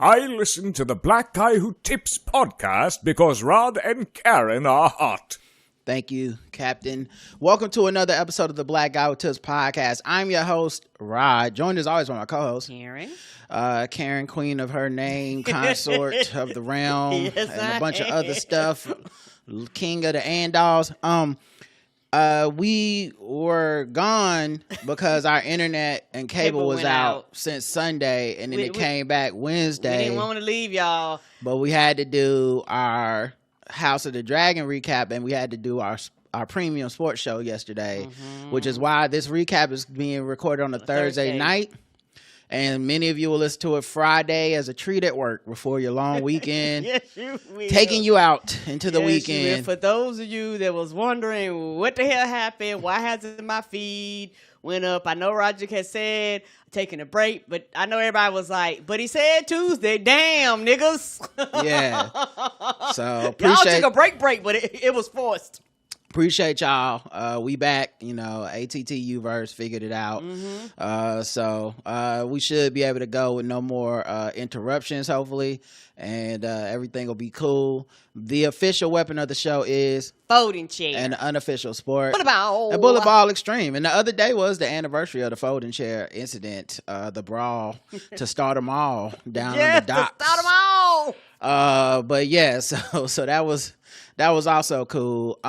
I listen to the Black Guy Who Tips podcast because Rod and Karen are hot. Thank you, Captain. Welcome to another episode of the Black Guy Who Tips podcast. I'm your host, Rod. Joined as always by my co-host, Karen. Karen, queen of her name, consort of the realm, yes, and a bunch of other stuff. King of the Andals. We were gone because our internet and cable was out since Sunday, and then it came back Wednesday. We didn't want to leave y'all, but we had to do our House of the Dragon recap, and we had to do our premium sports show yesterday, which is why this recap is being recorded on a Thursday night. And many of you will listen to it Friday as a treat at work before your long weekend. Yes, you will. Taking you out into the weekend. For those of you that was wondering what the hell happened, why hasn't my feed went up? I know Roger has said taking a break, but I know everybody was like, but he said Tuesday. Damn, niggas. Yeah. So y'all took a break, but it was forced. Appreciate y'all. We back, ATTU verse figured it out. So we should be able to go with no more interruptions, hopefully, and everything will be cool. The official weapon of the show is folding chair, and the unofficial sport, bullet ball extreme. And the other day was the anniversary of the folding chair incident, the brawl to start them all down on the docks. To start them all. But yeah, so that was also cool.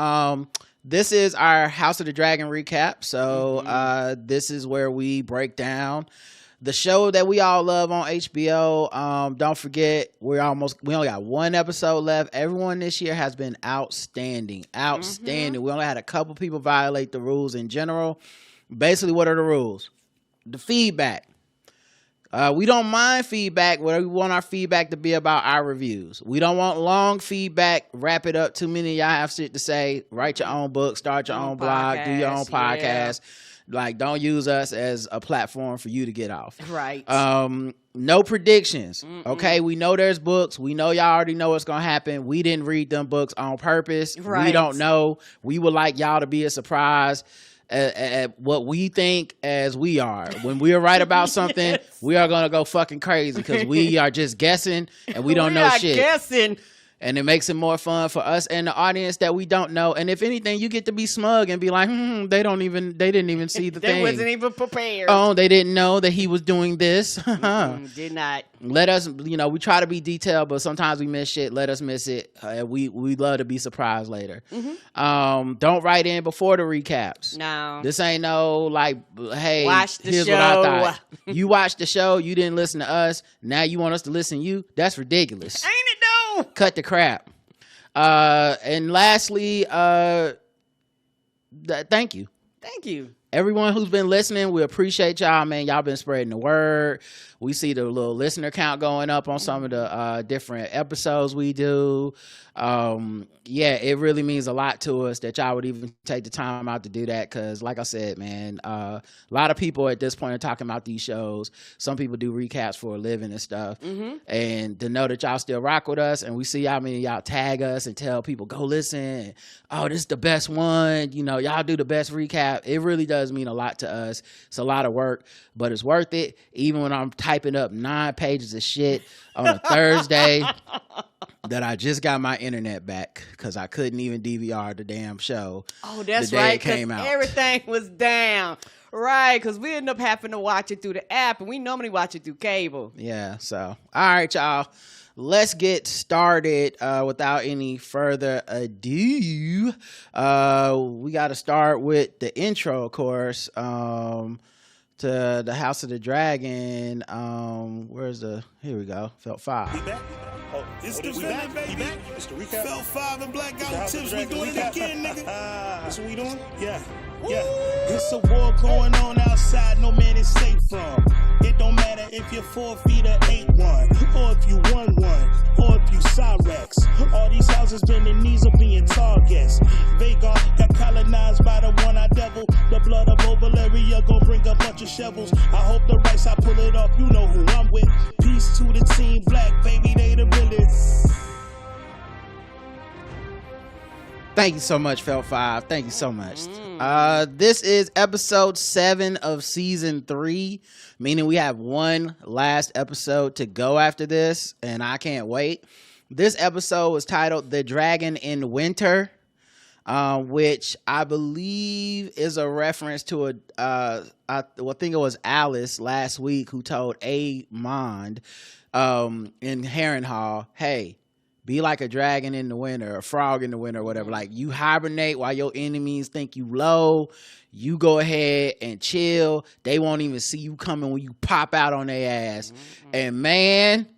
This is our House of the Dragon recap. So this is where we break down the show that we all love on HBO. Don't forget, we only got one episode left. Everyone this year has been outstanding. We only had a couple people violate the rules in general. Basically, what are the rules? The feedback. We don't mind feedback, but we want our feedback to be about our reviews. We don't want long feedback, wrap it up. Too many of y'all have shit to say. Write your own book, start your own blog, do your own podcast. Like, don't use us as a platform for you to get off. Right. No predictions. Okay, we know there's books. We know y'all already know what's gonna happen. We didn't read them books on purpose. Right. We don't know. We would like y'all to be a surprise at what we think as we are. When we are right about something, we are going to go fucking crazy because we are just guessing and we don't know shit. Guessing. And it makes it more fun for us and the audience that we don't know. And if anything, you get to be smug and be like, they didn't even see the thing. They wasn't even prepared. Oh, they didn't know that he was doing this. Did not. Let us, we try to be detailed, but sometimes we miss shit. Let us miss it. We love to be surprised later. Don't write in before the recaps. No. This ain't no hey, here's what I thought. You watched the show, you didn't listen to us. Now you want us to listen to you? That's ridiculous. Ain't it though? Cut the crap. And lastly, thank you. Thank you. Everyone who's been listening, we appreciate y'all, man. Y'all been spreading the word. We see the little listener count going up on some of the different episodes we do. It really means a lot to us that y'all would even take the time out to do that because, like I said, man, a lot of people at this point are talking about these shows. Some people do recaps for a living and stuff. And to know that y'all still rock with us and we see how many y'all tag us and tell people, go listen. Oh, this is the best one. Y'all do the best recap. It really does mean a lot to us. It's a lot of work, but it's worth it. Even when I'm typing up 9 pages of shit on a Thursday that I just got my internet back because I couldn't even DVR the damn show. Oh, that's the day right. it came out. Everything was down. Right, because we end up having to watch it through the app, and we normally watch it through cable. Yeah, so all right, y'all. Let's get started without any further ado. We got to start with the intro, of course, to the House of the Dragon. Here we go. Felt 5. We back? Oh, it's the villain, baby. It's the recap. Felt 5 and Black Guy Who Tips. We doing it again, nigga. That's what we doing? Yeah. Yeah. It's a war going on outside, no man is safe from. It don't matter if you're 4 feet or 8'1", or if you 1'1", or if you Cyrex. All these houses bend their knees of being targets. Vagar got colonized by the one-eyed devil. The blood of Ovalaria gon' bring a bunch of shovels. I hope the rights I pull it off, you know who I'm with. Peace to the team black, baby, they the realest. Thank you so much, Felt 5. Thank you so much. This is episode 7 of season 3, meaning we have one last episode to go after this, and I can't wait. This episode was titled The Dragon in Winter, which I believe is a reference to I think it was Alice last week who told Amond in Harrenhal, hey, be like a dragon in the winter, a frog in the winter, or whatever. Like, you hibernate while your enemies think you low. You go ahead and chill. They won't even see you coming when you pop out on their ass. And man,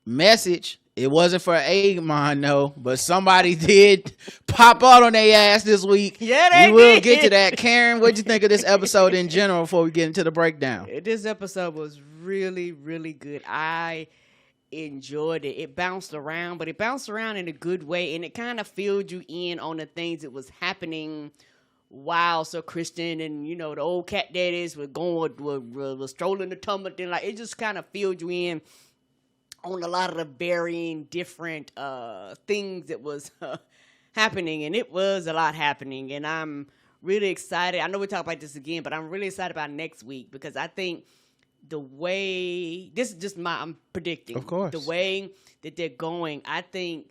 message. It wasn't for Amon, no, but somebody did pop out on their ass this week. Yeah, they We will did. get to that. Karen, what'd you think of this episode in general before we get into the breakdown? This episode was really, really good. I enjoyed it. It bounced around, but it bounced around in a good way, and it kind of filled you in on the things that was happening while Sir Christian and, you know, the old cat daddies were strolling the tumble. Then, like, it just kind of filled you in on a lot of the varying different things that was happening, and it was a lot happening, and I'm really excited. I know we'll talk about this again, but I'm really excited about next week because I think the way, this is just I'm predicting. Of course. The way that they're going, I think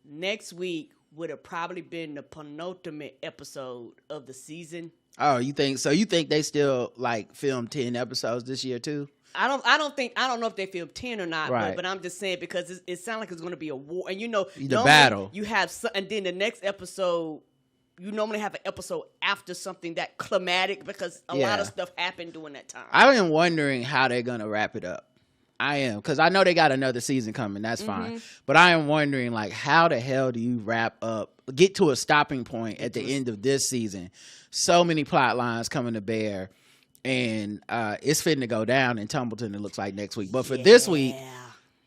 next week would have probably been the penultimate episode of the season. Oh, you think so? You think they still like filmed 10 episodes this year too? I don't know if they filmed 10 or not, Right. but I'm just saying because it sounds like it's going to be a war, and you know, The normally battle. you have, and then the next episode, you normally have an episode after something that climatic because a lot of stuff happened during that time. I am wondering how they're gonna wrap it up. I am, because I know they got another season coming. That's fine, but I am wondering, like, how the hell do you wrap up, get to a stopping point at the end of this season? So many plot lines coming to bear, and it's fitting to go down in Tumbleton. It looks like next week, but for this week,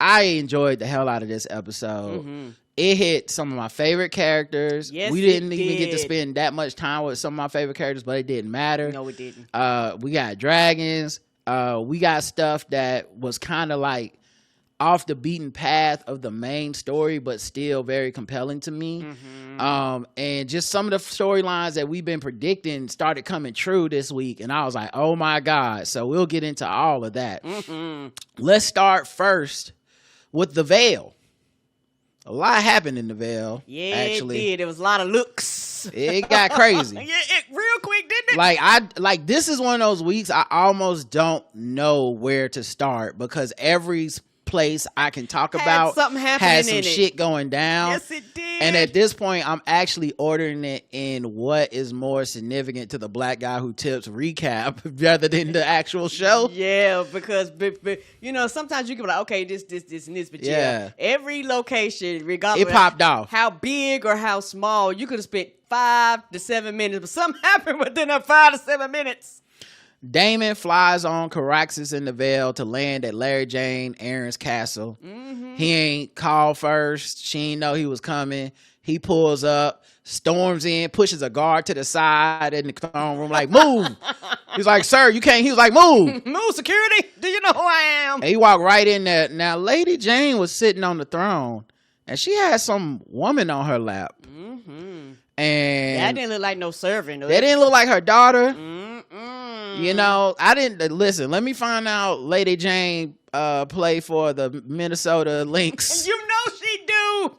I enjoyed the hell out of this episode. It hit some of my favorite characters. Yes, we didn't it even get to did. spend that much time with some of my favorite characters, but it didn't matter. No, it didn't. We got dragons. We got stuff that was kind of like off the beaten path of the main story, but still very compelling to me. And just some of the storylines that we've been predicting started coming true this week. And I was like, oh my God. So we'll get into all of that. Let's start first with the Veil. A lot happened in the Veil. Yeah, actually. it did. There was a lot of looks. It got crazy. Yeah, it real quick, didn't it? Like this is one of those weeks I almost don't know where to start because every place I can talk about something happening had some in it. shit going down. Yes, it did. And at this point, I'm actually ordering it in what is more significant to the Black Guy Who Tips recap rather than the actual show. Yeah, because you know, sometimes you can be like, okay, this, and this, but yeah, every location, regardless, It popped off. How big or how small, you could have spent 5 to 7 minutes, but something happened within that 5 to 7 minutes. Damon flies on Caraxes in the Veil to land at Larry Jane Aaron's castle. He ain't called first. She ain't know he was coming. He pulls up, storms in, pushes a guard to the side in the throne room, like, move. He's like, sir, you can't. He was like, move. Move, security. Do you know who I am? And he walked right in there. Now, Lady Jane was sitting on the throne, and she had some woman on her lap. And That didn't look like no servant. that didn't look like her daughter. You know, I didn't listen. Let me find out Lady Jane play for the Minnesota Lynx. You know she do.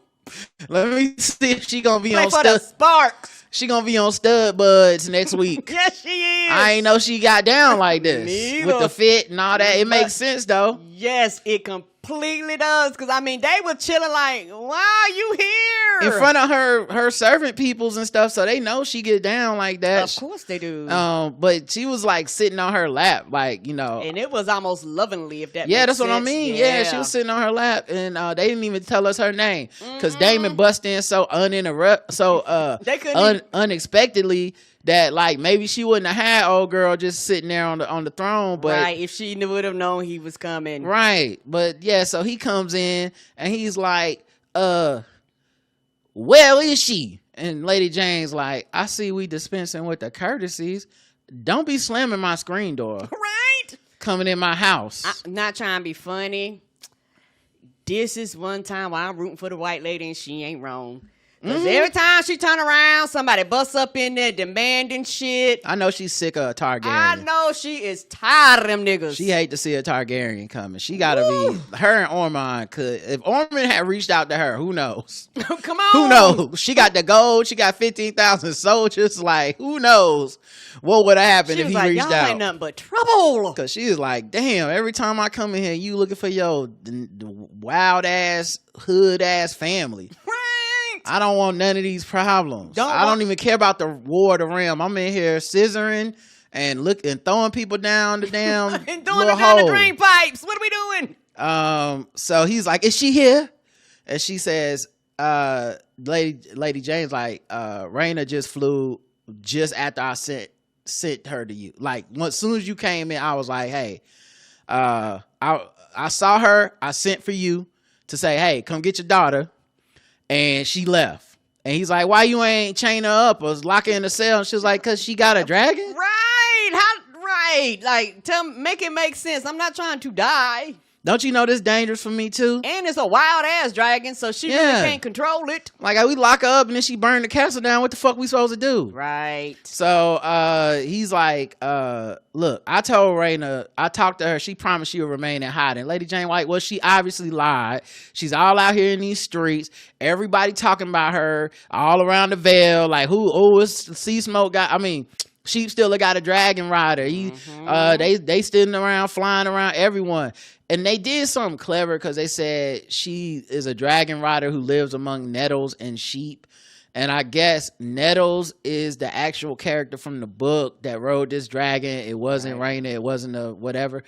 Let me see if she gonna be Play on for the stud. Sparks. She gonna be on Stud Buds next week. Yes, she is. I ain't know she got down like this Me with either. the fit and all that. It makes sense though. Yes, it completely does. Because, I mean, they were chilling like, why are you here? In front of her servant peoples and stuff, so they know she get down like that. Of course they do. But she was like sitting on her lap, like, you know. And it was almost lovingly, if that Yeah, makes that's what I sense. mean. Yeah, she was sitting on her lap, and they didn't even tell us her name because Damon bust in so They couldn't unexpectedly that like maybe she wouldn't have had old girl just sitting there on the throne. But right, if she would have known he was coming. right, but yeah, so he comes in and he's like, where is she? And Lady Jane's like, I see we dispensing with the courtesies. Don't be slamming my screen door. Right? Coming in my house. I'm not trying to be funny. This is one time where I'm rooting for the white lady and she ain't wrong. 'Cause every time she turn around, somebody busts up in there demanding shit. I know she's sick of a Targaryen. I know she is tired of them niggas. She hate to see a Targaryen coming. She gotta be. Her and Ormond could. If Ormond had reached out to her, who knows? Come on. Who knows? She got the gold. She got 15,000 soldiers. Like, who knows what would have happened She if was he like, reached y'all out? ain't nothing but trouble. Cause she is like, damn. Every time I come in here, you looking for your wild ass hood ass family. Right. I don't want none of these problems. I don't even care about the war of the realm. I'm in here scissoring and throwing people down the damn and doing little it down hole. the drain pipes. What are we doing? So he's like, is she here? And she says, Lady Jane's like, Raina just flew just after I sent her to you. Like, as soon as you came in, I was like, hey, I saw her. I sent for you to say, hey, come get your daughter. And she left. And he's like, why you ain't chain her up or lock her in a cell? And she was like, because she got a dragon? Right. Right. Like, make it make sense. I'm not trying to die. Don't you know this dangerous for me too? And it's a wild ass dragon, so she really can't control it. Like, we lock her up and then she burned the castle down. What the fuck we supposed to do? Right. So he's like, look, I told Raina, I talked to her, she promised she would remain in hiding. Lady Jane White, well, she obviously lied. She's all out here in these streets. Everybody talking about her all around the Vale. Like, it's Sea Smoke guy. I mean, Sheep still got a dragon rider. They standing around, flying around everyone. And they did something clever because they said she is a dragon rider who lives among nettles and sheep. And I guess Nettles is the actual character from the book that rode this dragon. It wasn't Raina. It wasn't a whatever.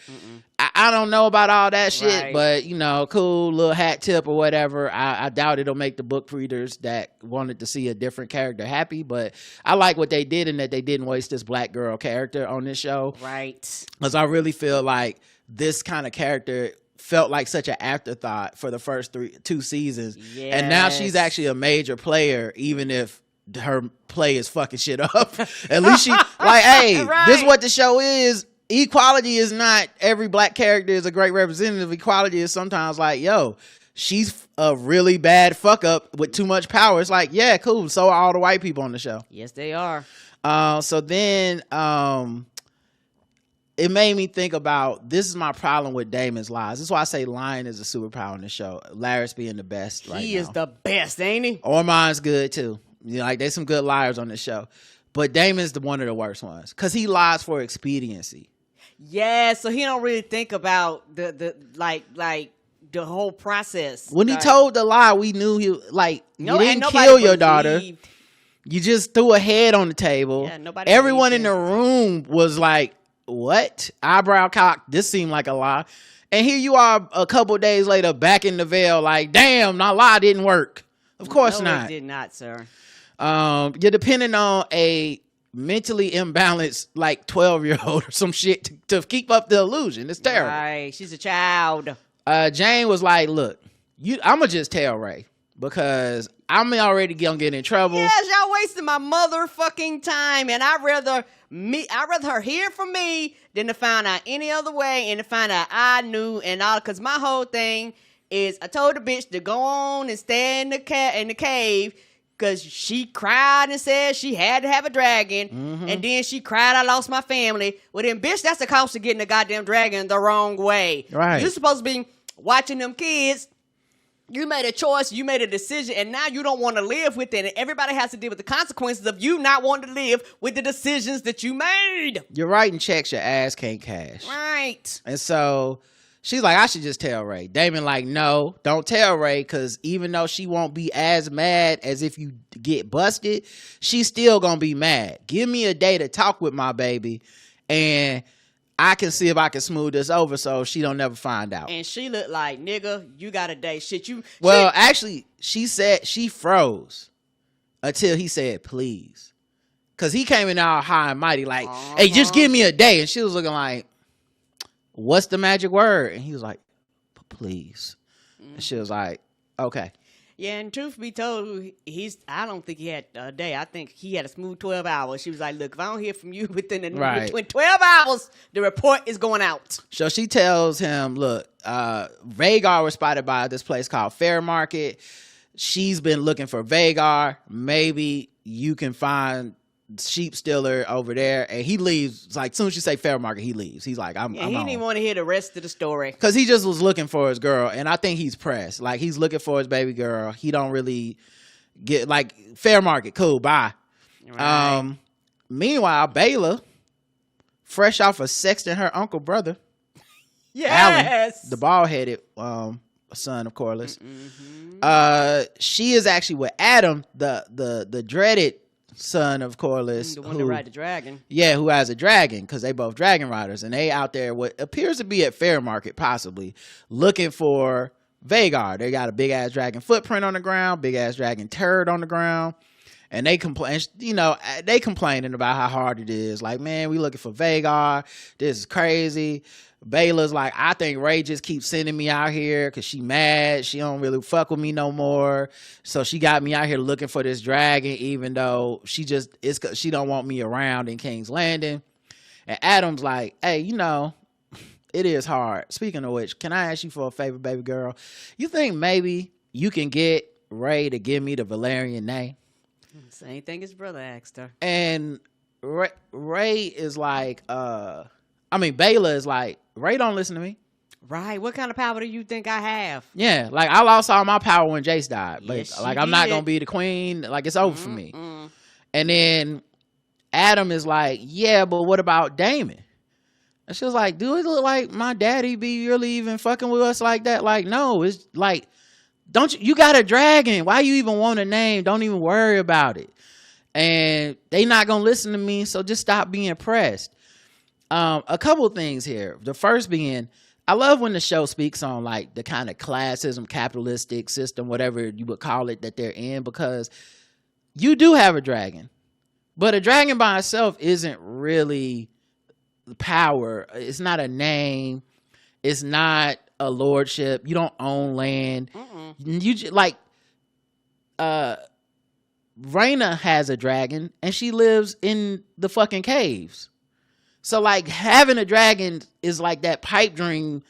I don't know about all that shit, but, you know, cool little hat tip or whatever. I doubt it'll make the book readers that wanted to see a different character happy. But I like what they did in that they didn't waste this black girl character on this show. Right. Because I really feel like this kind of character felt like such an afterthought for the first 2 seasons. Yes. And now she's actually a major player, even if her play is fucking shit up. At least she, like, hey, this is what the show is. Equality is not every black character is a great representative. Equality is sometimes like, yo, she's a really bad fuck up with too much power. It's like, yeah, cool. So are all the white people on the show. Yes, they are. So then, it made me think about, this is my problem with Damon's lies. This is why I say lying is a superpower in the show. Laris being the best right now. He is the best, ain't he? Ormond's good too. You know, like, there's some good liars on the show. But Damon's one of the worst ones because he lies for expediency. Yeah, so he don't really think about the whole process. When he told the lie, we knew you didn't kill your believed. daughter. You just threw a head on the table. Yeah, Everyone in the room was like, what? Eyebrow cock. This seemed like a lie. And here you are a couple days later back in the Vale like, damn, my lie didn't work. Of course not. It did not, sir. You're depending on a mentally imbalanced like 12-year-old or some shit to keep up the illusion. It's terrible. Right. She's a child. Jane was like, look, I'ma just tell Ray because I'm already gonna get in trouble. Yes, y'all wasting my motherfucking time, and I'd rather her hear from me than to find out any other way and to find out I knew and all. Because my whole thing is, I told the bitch to go on and stay in the cave because she cried and said she had to have a dragon, and then she cried, I lost my family. Well, then, bitch, that's the cost of getting a goddamn dragon the wrong way. Right. You're supposed to be watching them kids. You made a choice, you made a decision, and now you don't want to live with it. And everybody has to deal with the consequences of you not wanting to live with the decisions that you made. You're writing checks your ass can't cash. Right. And so she's like, I should just tell Ray. Damon like, no, don't tell Ray, because even though she won't be as mad as if you get busted, she's still going to be mad. Give me a day to talk with my baby, and I can see if I can smooth this over so she don't never find out. And she looked like, nigga, you got a day. Shit, you. Well, actually, she said she froze until he said, please. Because he came in all high and mighty like, hey, just give me a day. And she was looking like, what's the magic word? And he was like, please. And she was like, okay. Yeah, and truth be told, I don't think he had a day. I think he had a smooth 12 hours. She was like, look, if I don't hear from you within 12 hours, the report is going out. So she tells him, look, Rhaegar was spotted by this place called Fair Market. she's been looking for Vagar. Maybe you can find sheep stealer over there, and he leaves. It's like, as soon as you say fair market, he leaves. He's like, I'm he didn't even want to hear the rest of the story. Because he just was looking for his girl, and I think he's pressed. Like, he's looking for his baby girl. He don't really get, like, fair market, cool, bye. Right. Meanwhile, Bayla, fresh off of sexting her uncle brother, Yes. Alan, the bald-headed son of Corliss. She is actually with Adam, the dreaded son of Corliss, the one that ride the dragon. Yeah, who has a dragon, because they both dragon riders, and they out there what appears to be at fair market, possibly looking for Vagar. They got a big ass dragon footprint on the ground, big ass dragon turd on the ground, and they complain. You know, they complaining about how hard it is. Like, man, we looking for Vagar. This is crazy. Bayla's like, I think Ray just keeps sending me out here because she mad. She don't really fuck with me no more. So she got me out here looking for this dragon, even though she don't want me around in King's Landing. And Adam's like, hey, you know, it is hard. Speaking of which, can I ask you for a favor, baby girl? You think maybe you can get Ray to give me the Valerian name? Same thing his brother asked her. And Ray is like, Bayla is like, Ray don't listen to me. Right. What kind of power do you think I have? Yeah, like, I lost all my power when Jace died. But Yes, like, she I'm not did. gonna be the queen. Like, it's over for me. And then Adam is like, yeah, but what about Damon? And she was like, do it look like my daddy be really even fucking with us like that? Like, no, it's like, you got a dragon. Why you even want a name? Don't even worry about it. And they not gonna listen to me, so just stop being pressed. A couple of things here. The first being, I love when the show speaks on like the kind of classism, capitalistic system, whatever you would call it, that they're in, because you do have a dragon, but a dragon by itself isn't really power. It's not a name. It's not a lordship. You don't own land. You like, Rhaena has a dragon and she lives in the fucking caves. So like, having a dragon is like that pipe dream.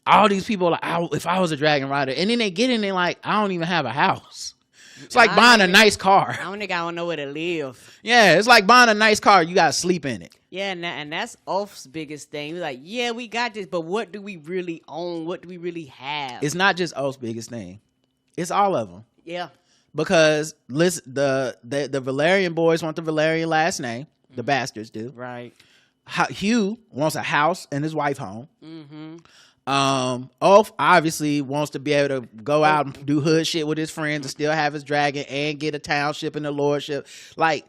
All these people are like, if I was a dragon rider, and then they get in there like, I don't even have a house. It's like buying a nice car. I don't think I don't know where to live. Yeah, it's like buying a nice car. You gotta sleep in it. Yeah, and that's Ulf's biggest thing. He's like, yeah, we got this, but what do we really own? What do we really have? It's not just Oath's biggest thing. It's all of them. Yeah. Because listen, the Valerian boys want the Valerian last name. The bastards do. Right. Hugh wants a house and his wife home. Ulf obviously wants to be able to go out and do hood shit with his friends and still have his dragon and get a township and a lordship. Like,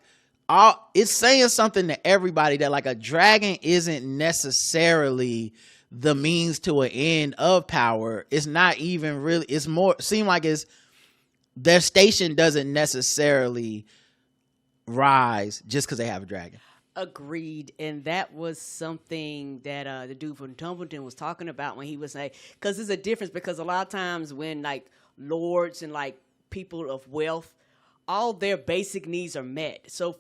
it's saying something to everybody that like a dragon isn't necessarily the means to an end of power. It's not even really. It's more seem like it's their station doesn't necessarily rise just because they have a dragon. Agreed. And that was something that the dude from Tumbleton was talking about when he was like, because there's a difference, because a lot of times when like lords and like people of wealth, all their basic needs are met. So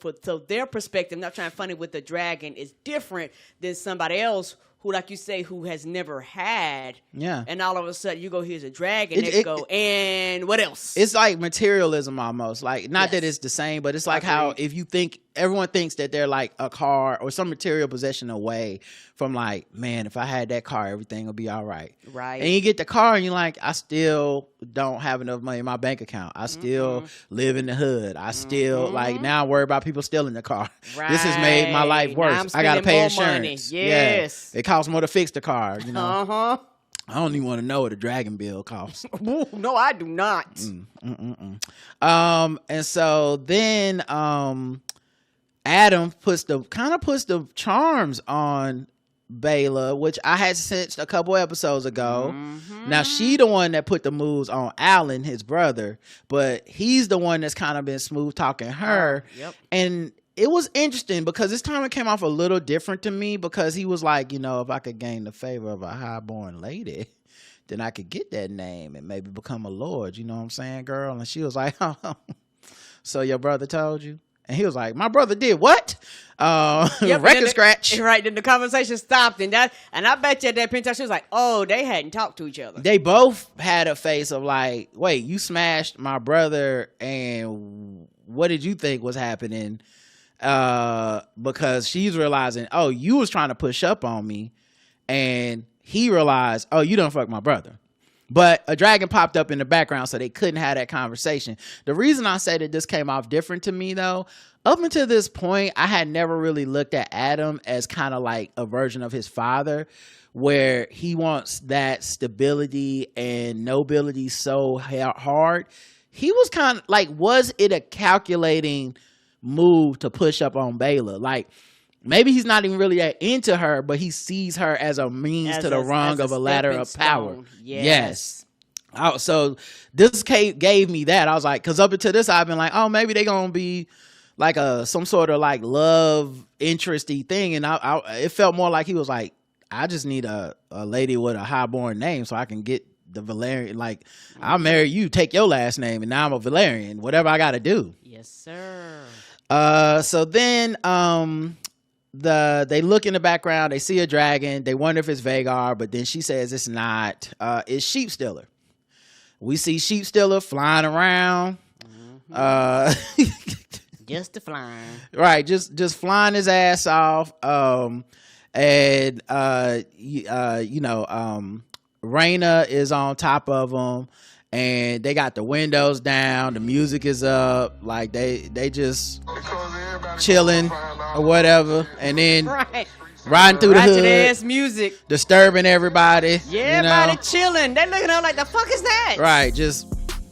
their perspective, not trying to funny with the dragon, is different than somebody else who, like you say, who has never had. Yeah. And all of a sudden you go, here's a dragon, and what else? It's like materialism almost. Like, not that it's the same, but it's like how if you think, everyone thinks that they're like a car or some material possession away from like, man, if I had that car, everything would be all right. Right. And you get the car and you're like, I still don't have enough money in my bank account. I still live in the hood. I still like, now I worry about people stealing the car. Right. This has made my life worse. I got to pay insurance. Money. Yes. Yeah. It costs more to fix the car, you know. Uh-huh. I don't even want to know what a dragon bill costs. No, I do not. And so then Adam puts the charms on Bayla, which I had sensed a couple episodes ago. Now she the one that put the moves on Alan, his brother, but he's the one that's kind of been smooth talking her. And it was interesting because this time it came off a little different to me, because he was like, you know, if I could gain the favor of a highborn lady, then I could get that name and maybe become a lord. You know what I'm saying, girl? And she was like, oh, so your brother told you? And he was like, my brother did what? Yep, Record scratch. Right, then the conversation stopped, and I bet you at that point in time she was like, "Oh, they hadn't talked to each other." They both had a face of like, "Wait, you smashed my brother, and what did you think was happening?" Because she's realizing, "Oh, you was trying to push up on me," and he realized, "Oh, you don't fuck my brother." But a dragon popped up in the background, so they couldn't have that conversation. The reason I say that this came off different to me, though, up until this point, I had never really looked at Adam as kind of like a version of his father, where he wants that stability and nobility so hard. He was kind of like, was it a calculating move to push up on Bayla? Like, maybe he's not even really that into her, but he sees her as a means to the rung of a ladder of power. Yes. So this gave me that. I was like, because up until this, I've been like, oh, maybe they're going to be like some sort of like love interesty thing. And it felt more like he was like, I just need a lady with a highborn name so I can get the Valerian. Like, I'll marry you, take your last name, and now I'm a Valerian, whatever I got to do. Yes, sir. So then they look in the background, they see a dragon, they wonder if it's Vagar, but then she says it's not. It's Sheep Stealer. We see Sheep Stealer flying around. Just a flying. Right, just flying his ass off. Raina is on top of him, and they got the windows down, the music is up, like they just chilling or whatever, and then riding through the hood, ass music, disturbing everybody. Yeah, everybody chilling. They looking up like, the fuck is that? Right, just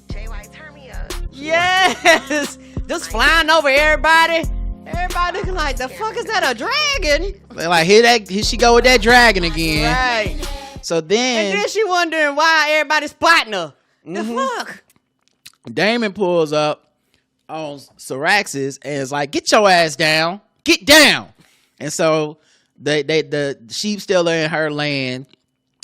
turn me up. Yes, just flying over everybody. Everybody looking like, the fuck is that, a dragon? They're like, here she go with that dragon again. Right. So then, and then she wondering why everybody's spotting her. The fuck? Damon pulls up on Syraxis and is like, get your ass down. Get down. And so the Sheep Stealer in her land,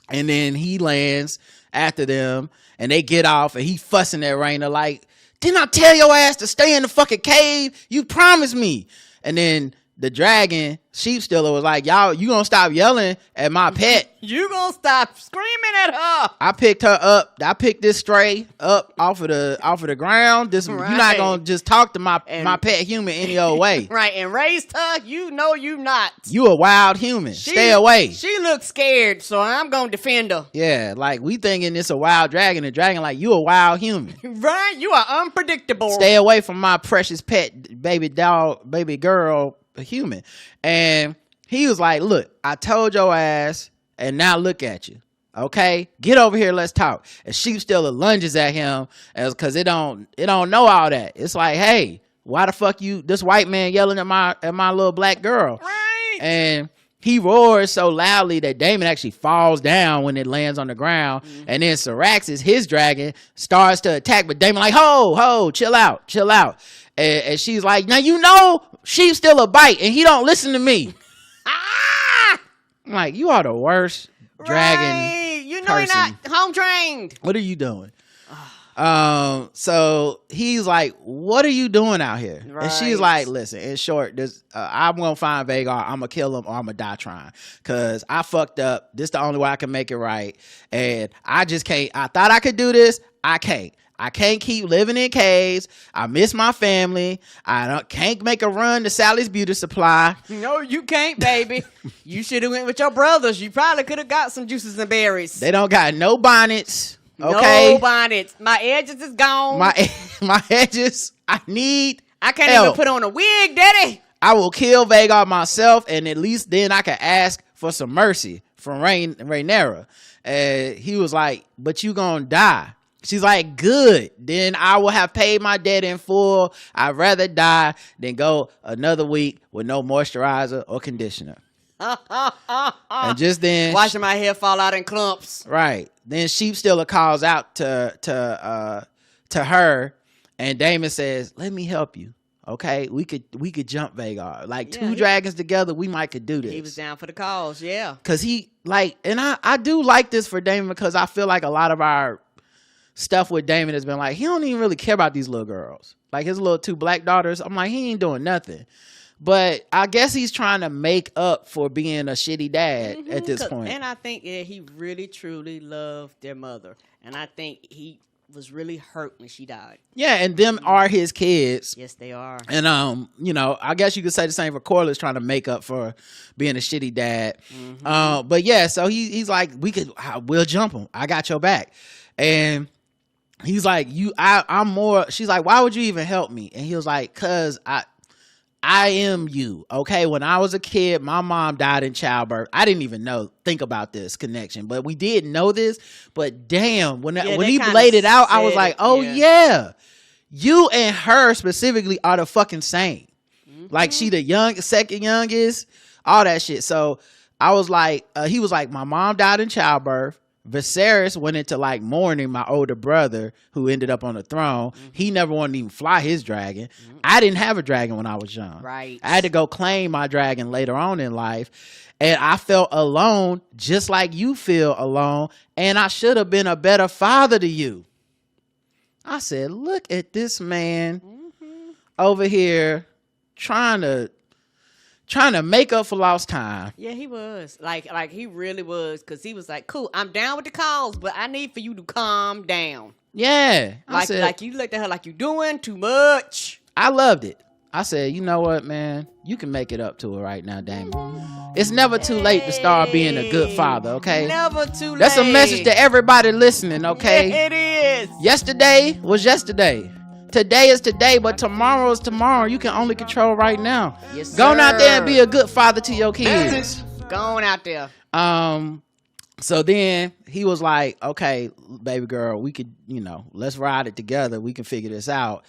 and then he lands after them, and they get off, and he fussing at Raina like, didn't I tell your ass to stay in the fucking cave? You promised me. And then the dragon, Sheep Stealer, was like, y'all, you gonna stop yelling at my pet? You gonna stop screaming at her? I picked her up. I picked this stray up off of the ground. You're not gonna just talk to my pet human any old way. Right, and raised her, you know you not. You a wild human. Stay away. She looks scared, so I'm gonna defend her. Yeah, like we thinking it's a wild dragon. The dragon like, you a wild human. Right, you are unpredictable. Stay away from my precious pet, baby dog, baby girl, a human. And he was like, look, I told your ass, and now look at you. Okay, get over here, let's talk. And Sheep Stealer lunges at him because it don't know all that. It's like, hey, why the fuck you, this white man yelling at my little black girl? Right. And he roars so loudly that Damon actually falls down when it lands on the ground. Mm-hmm. And then Syraxis, his dragon, starts to attack, but Damon like, ho, chill out. And she's like, now you know Sheep Stealer bite, and he don't listen to me. I'm like, you are the worst dragon. Right. You know person. You're not home trained. What are you doing? So he's like, what are you doing out here? Right. And she's like, listen, in short, I'm gonna find Vagar, I'm gonna kill him, or I'm gonna die trying, because I fucked up. This the only way I can make it right, and I just can't. I thought I could do this. I can't keep living in caves. I miss my family. Can't make a run to Sally's Beauty Supply. No, you can't, baby. You should have went with your brothers. You probably could have got some juices and berries. They don't got no bonnets. Okay, no bonnets. My edges is gone. My edges. I can't even put on a wig, daddy. I will kill Vagar myself, and at least then I can ask for some mercy from Rhaenyra. He was like, but you gonna die. She's like, good. Then I will have paid my debt in full. I'd rather die than go another week with no moisturizer or conditioner. And just then, watching my hair fall out in clumps. Right. Then Sheep Stealer calls out to her, and Damon says, let me help you. Okay, we could jump Vagar. Like, two dragons together, we might could do this. He was down for the cause, yeah. Cause he and I do like this for Damon, because I feel like a lot of our stuff with Damon has been like, he don't even really care about these little girls. Like his little 2 black daughters, I'm like, he ain't doing nothing. But I guess he's trying to make up for being a shitty dad at this point. And I think that he really, truly loved their mother. And I think he was really hurt when she died. Yeah, and them are his kids. Yes, they are. And you know, I guess you could say the same for Corliss, trying to make up for being a shitty dad. But yeah, so he's like, we'll jump him. I got your back. And he's like, I'm more. She's like, why would you even help me? And he was like, cause I am you. Okay. When I was a kid, my mom died in childbirth. I didn't even think about this connection, but we did know this. But damn, when he laid it out, I was like, oh yeah, you and her specifically are the fucking same. Like she the second youngest, all that shit. So I was like, he was like, my mom died in childbirth. Viserys went into like mourning my older brother who ended up on the throne. He never wanted to even fly his dragon. I didn't have a dragon when I was young. Right. I had to go claim my dragon later on in life. And I felt alone just like you feel alone. And I should have been a better father to you. I said, look at this man over here trying to make up for lost time. Yeah, he was. Like he really was. Because he was like, cool, I'm down with the calls, but I need for you to calm down. Yeah. Like you looked at her like you doing too much. I loved it. I said, you know what, man? You can make it up to her right now, Damon. It's never too late to start being a good father, okay? Never too late. That's a message to everybody listening, okay? Yeah, it is. Yesterday was yesterday. Today is today, but tomorrow is tomorrow. You can only control right now. Yes, Go out there and sir. be a good father to your kids. Going out there. So then he was like, okay, baby girl, we could, let's ride it together. We can figure this out.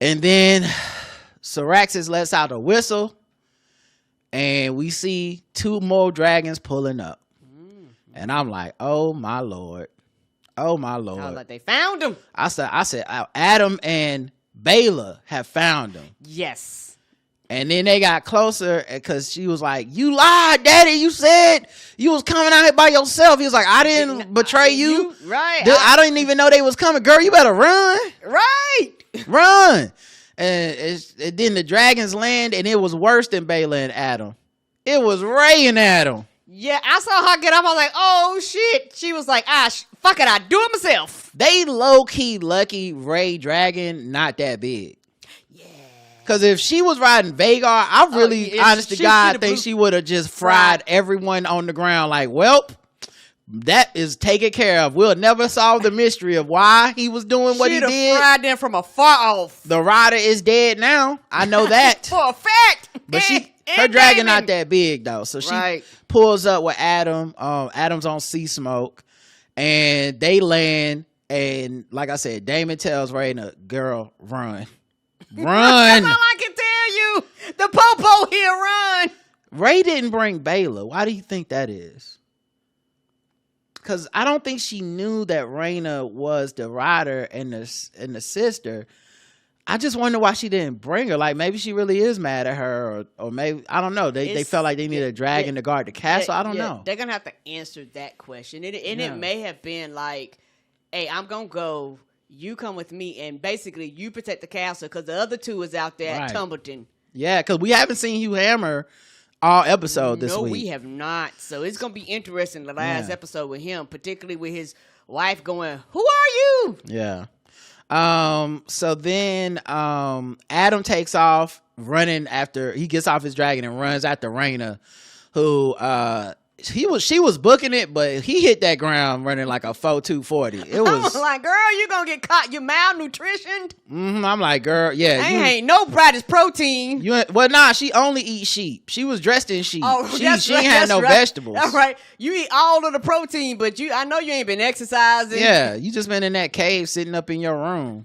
And then Syraxis lets out a whistle and we see 2 more dragons pulling up. And I'm like, oh my Lord. Oh my Lord. I was like, they found him. I said, Adam and Baela have found him. Yes. And then they got closer because she was like, you lied, Daddy. You said you was coming out here by yourself. He was like, I didn't betray you. Right. I didn't even know they was coming. Girl, you better run. Right. Run. And then the dragons land, and it was worse than Baela and Adam. It was Ray and Adam. Yeah, I saw her get up. I was like, oh, shit. She was like, fuck it. I do it myself. They low-key lucky Ray Dragon not that big. Yeah. Because if she was riding Vagar, I really, honest to God, think she would have just fried everyone on the ground like, welp, that is taken care of. We'll never solve the mystery of why he was doing what he did. She'd have fried them from afar off. The rider is dead now. I know that. For a fact. But her dragon not that big though. So she pulls up with Adam. Adam's on sea smoke. And they land. And like I said, Damon tells Raina, girl, run. Run. That's all I can tell you. The popo here, run. Ray didn't bring Baela. Why do you think that is? Because I don't think she knew that Raina was the rider and the sister. I just wonder why she didn't bring her. Like, maybe she really is mad at her, or maybe, I don't know. They felt like they needed a dragon to guard the castle. I don't know. They're going to have to answer that question. And it may have been like, hey, I'm going to go. You come with me, and basically you protect the castle because the other 2 is out there at Tumbleton. Yeah, because we haven't seen Hugh Hammer all episode this week. No, we have not. So it's going to be interesting the last episode with him, particularly with his wife going, who are you? Yeah. So then Adam takes off running after he gets off his dragon and runs after Raina, who she was booking it, but he hit that ground running like a 4.240. It was like, girl, you gonna get caught. You malnutritioned. I'm like, girl, yeah. Ain't no practice protein. She only eats sheep. She was dressed in sheep. Oh, she ain't had no vegetables. That's right. You eat all of the protein, but I know you ain't been exercising. Yeah, you just been in that cave sitting up in your room.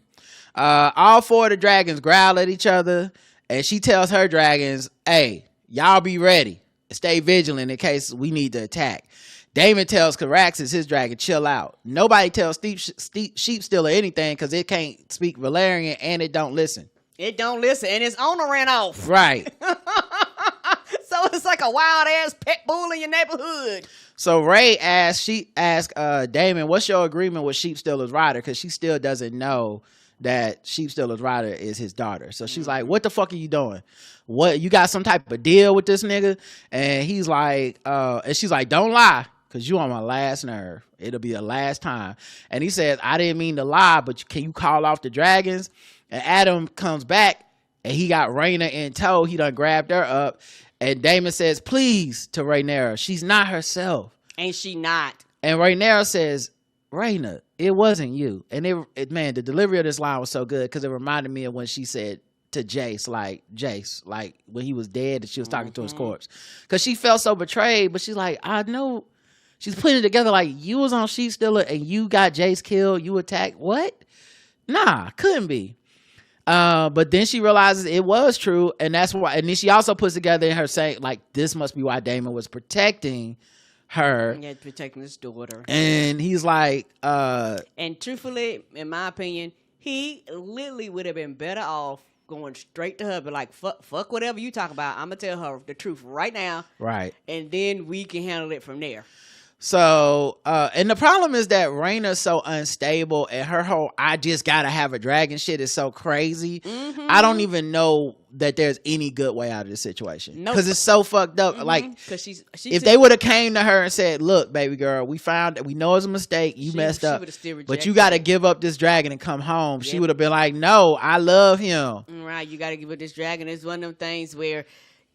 All 4 of the dragons growl at each other, and she tells her dragons, hey, y'all be ready. Stay vigilant in case we need to attack. Damon tells Caraxes, his dragon, chill out. Nobody tells sheep still or anything because it can't speak Valerian and it don't listen. It don't listen, and its owner ran off. Right. So it's like a wild ass pit bull in your neighborhood. So Ray asked Damon, what's your agreement with Sheep Stealer's Rider? Because she still doesn't know that Sheep Stealer's Rider is his daughter. So she's like, what the fuck are you doing? What, you got some type of deal with this nigga? And he's like, and she's like, don't lie, because you on my last nerve. It'll be the last time. And he says, I didn't mean to lie, but can you call off the dragons? And Adam comes back, and he got Raina in tow. He done grabbed her up. And Damon says, please, to Rhaenyra. She's not herself. Ain't she not? And Rhaenyra says, Raina, it wasn't you. And man, the delivery of this line was so good because it reminded me of when she said to Jace, like when he was dead and she was talking to his corpse. Because she felt so betrayed, but she's like, I know. She's putting it together like, you was on Sheep Stealer and you got Jace killed. You attacked. What? Nah, couldn't be. But then she realizes it was true, and that's why. And then she also puts together in her saying, like, this must be why Damon was protecting her. Yeah, protecting his daughter. And he's like, and truthfully, in my opinion, he literally would have been better off going straight to her, but like, fuck whatever you talk about. I'm gonna tell her the truth right now, right? And then we can handle it from there. So, and the problem is that Raina's so unstable, and her whole "I just gotta have a dragon" shit is so crazy. Mm-hmm. I don't even know that there's any good way out of this situation because it's so fucked up. Mm-hmm. Like, because if they would have came to her and said, "Look, baby girl, we found that we know it's a mistake. You messed up, but you got to give up this dragon and come home." Yep. She would have been like, "No, I love him." Right, you got to give up this dragon. It's one of them things where,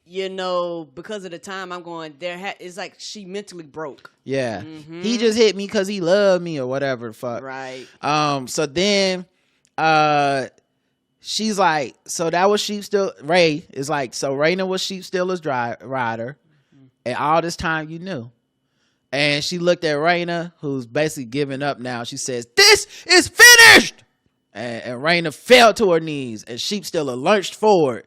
you know, because of the time I'm going, it's like she mentally broke. Yeah. Mm-hmm. He just hit me because he loved me or whatever the fuck. Right. So then she's like, so that was Sheep Stealer. Ray is like, so Raina was Sheep Stealer's rider. Mm-hmm. And all this time you knew. And she looked at Raina, who's basically giving up now. She says, this is finished. And Raina fell to her knees, and Sheep Stealer lurched forward.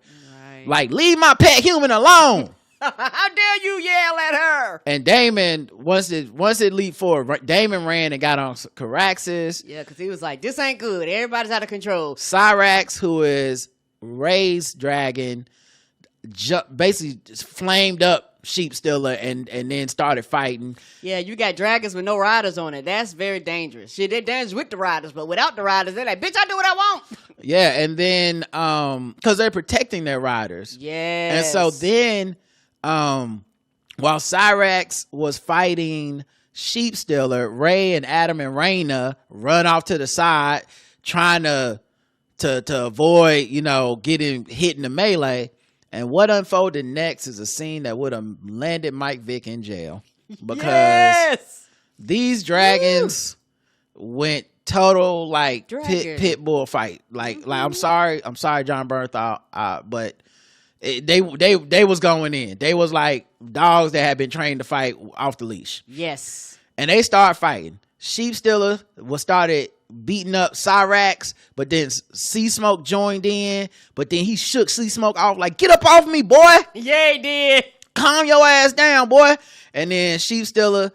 Like, leave my pet human alone. How dare you yell at her? And Damon, once it leaped forward, Damon ran and got on Caraxes. Yeah, because he was like, this ain't good. Everybody's out of control. Cyrax, who is Ray's dragon, basically just flamed up Sheep Stealer and then started fighting. Yeah, you got dragons with no riders on it. That's very dangerous. Shit, they're dangerous with the riders, but without the riders, they're like, bitch, I do what I want. Yeah, and then because they're protecting their riders. Yes. And so then while Cyrax was fighting Sheep Stealer, Ray and Adam and Raina run off to the side trying to avoid, you know, getting hit in the melee. And what unfolded next is a scene that would have landed Mike Vick in jail. Because these dragons went total like pit bull fight. Like I'm sorry, John Bernthal, but they was going in. They was like dogs that had been trained to fight off the leash. Yes. And they started fighting. Sheep Stealer started beating up Cyrax, but then Sea Smoke joined in, but then he shook Sea Smoke off like, get up off me, boy. Yeah, he did. Calm your ass down, boy. And then Sheep Stealer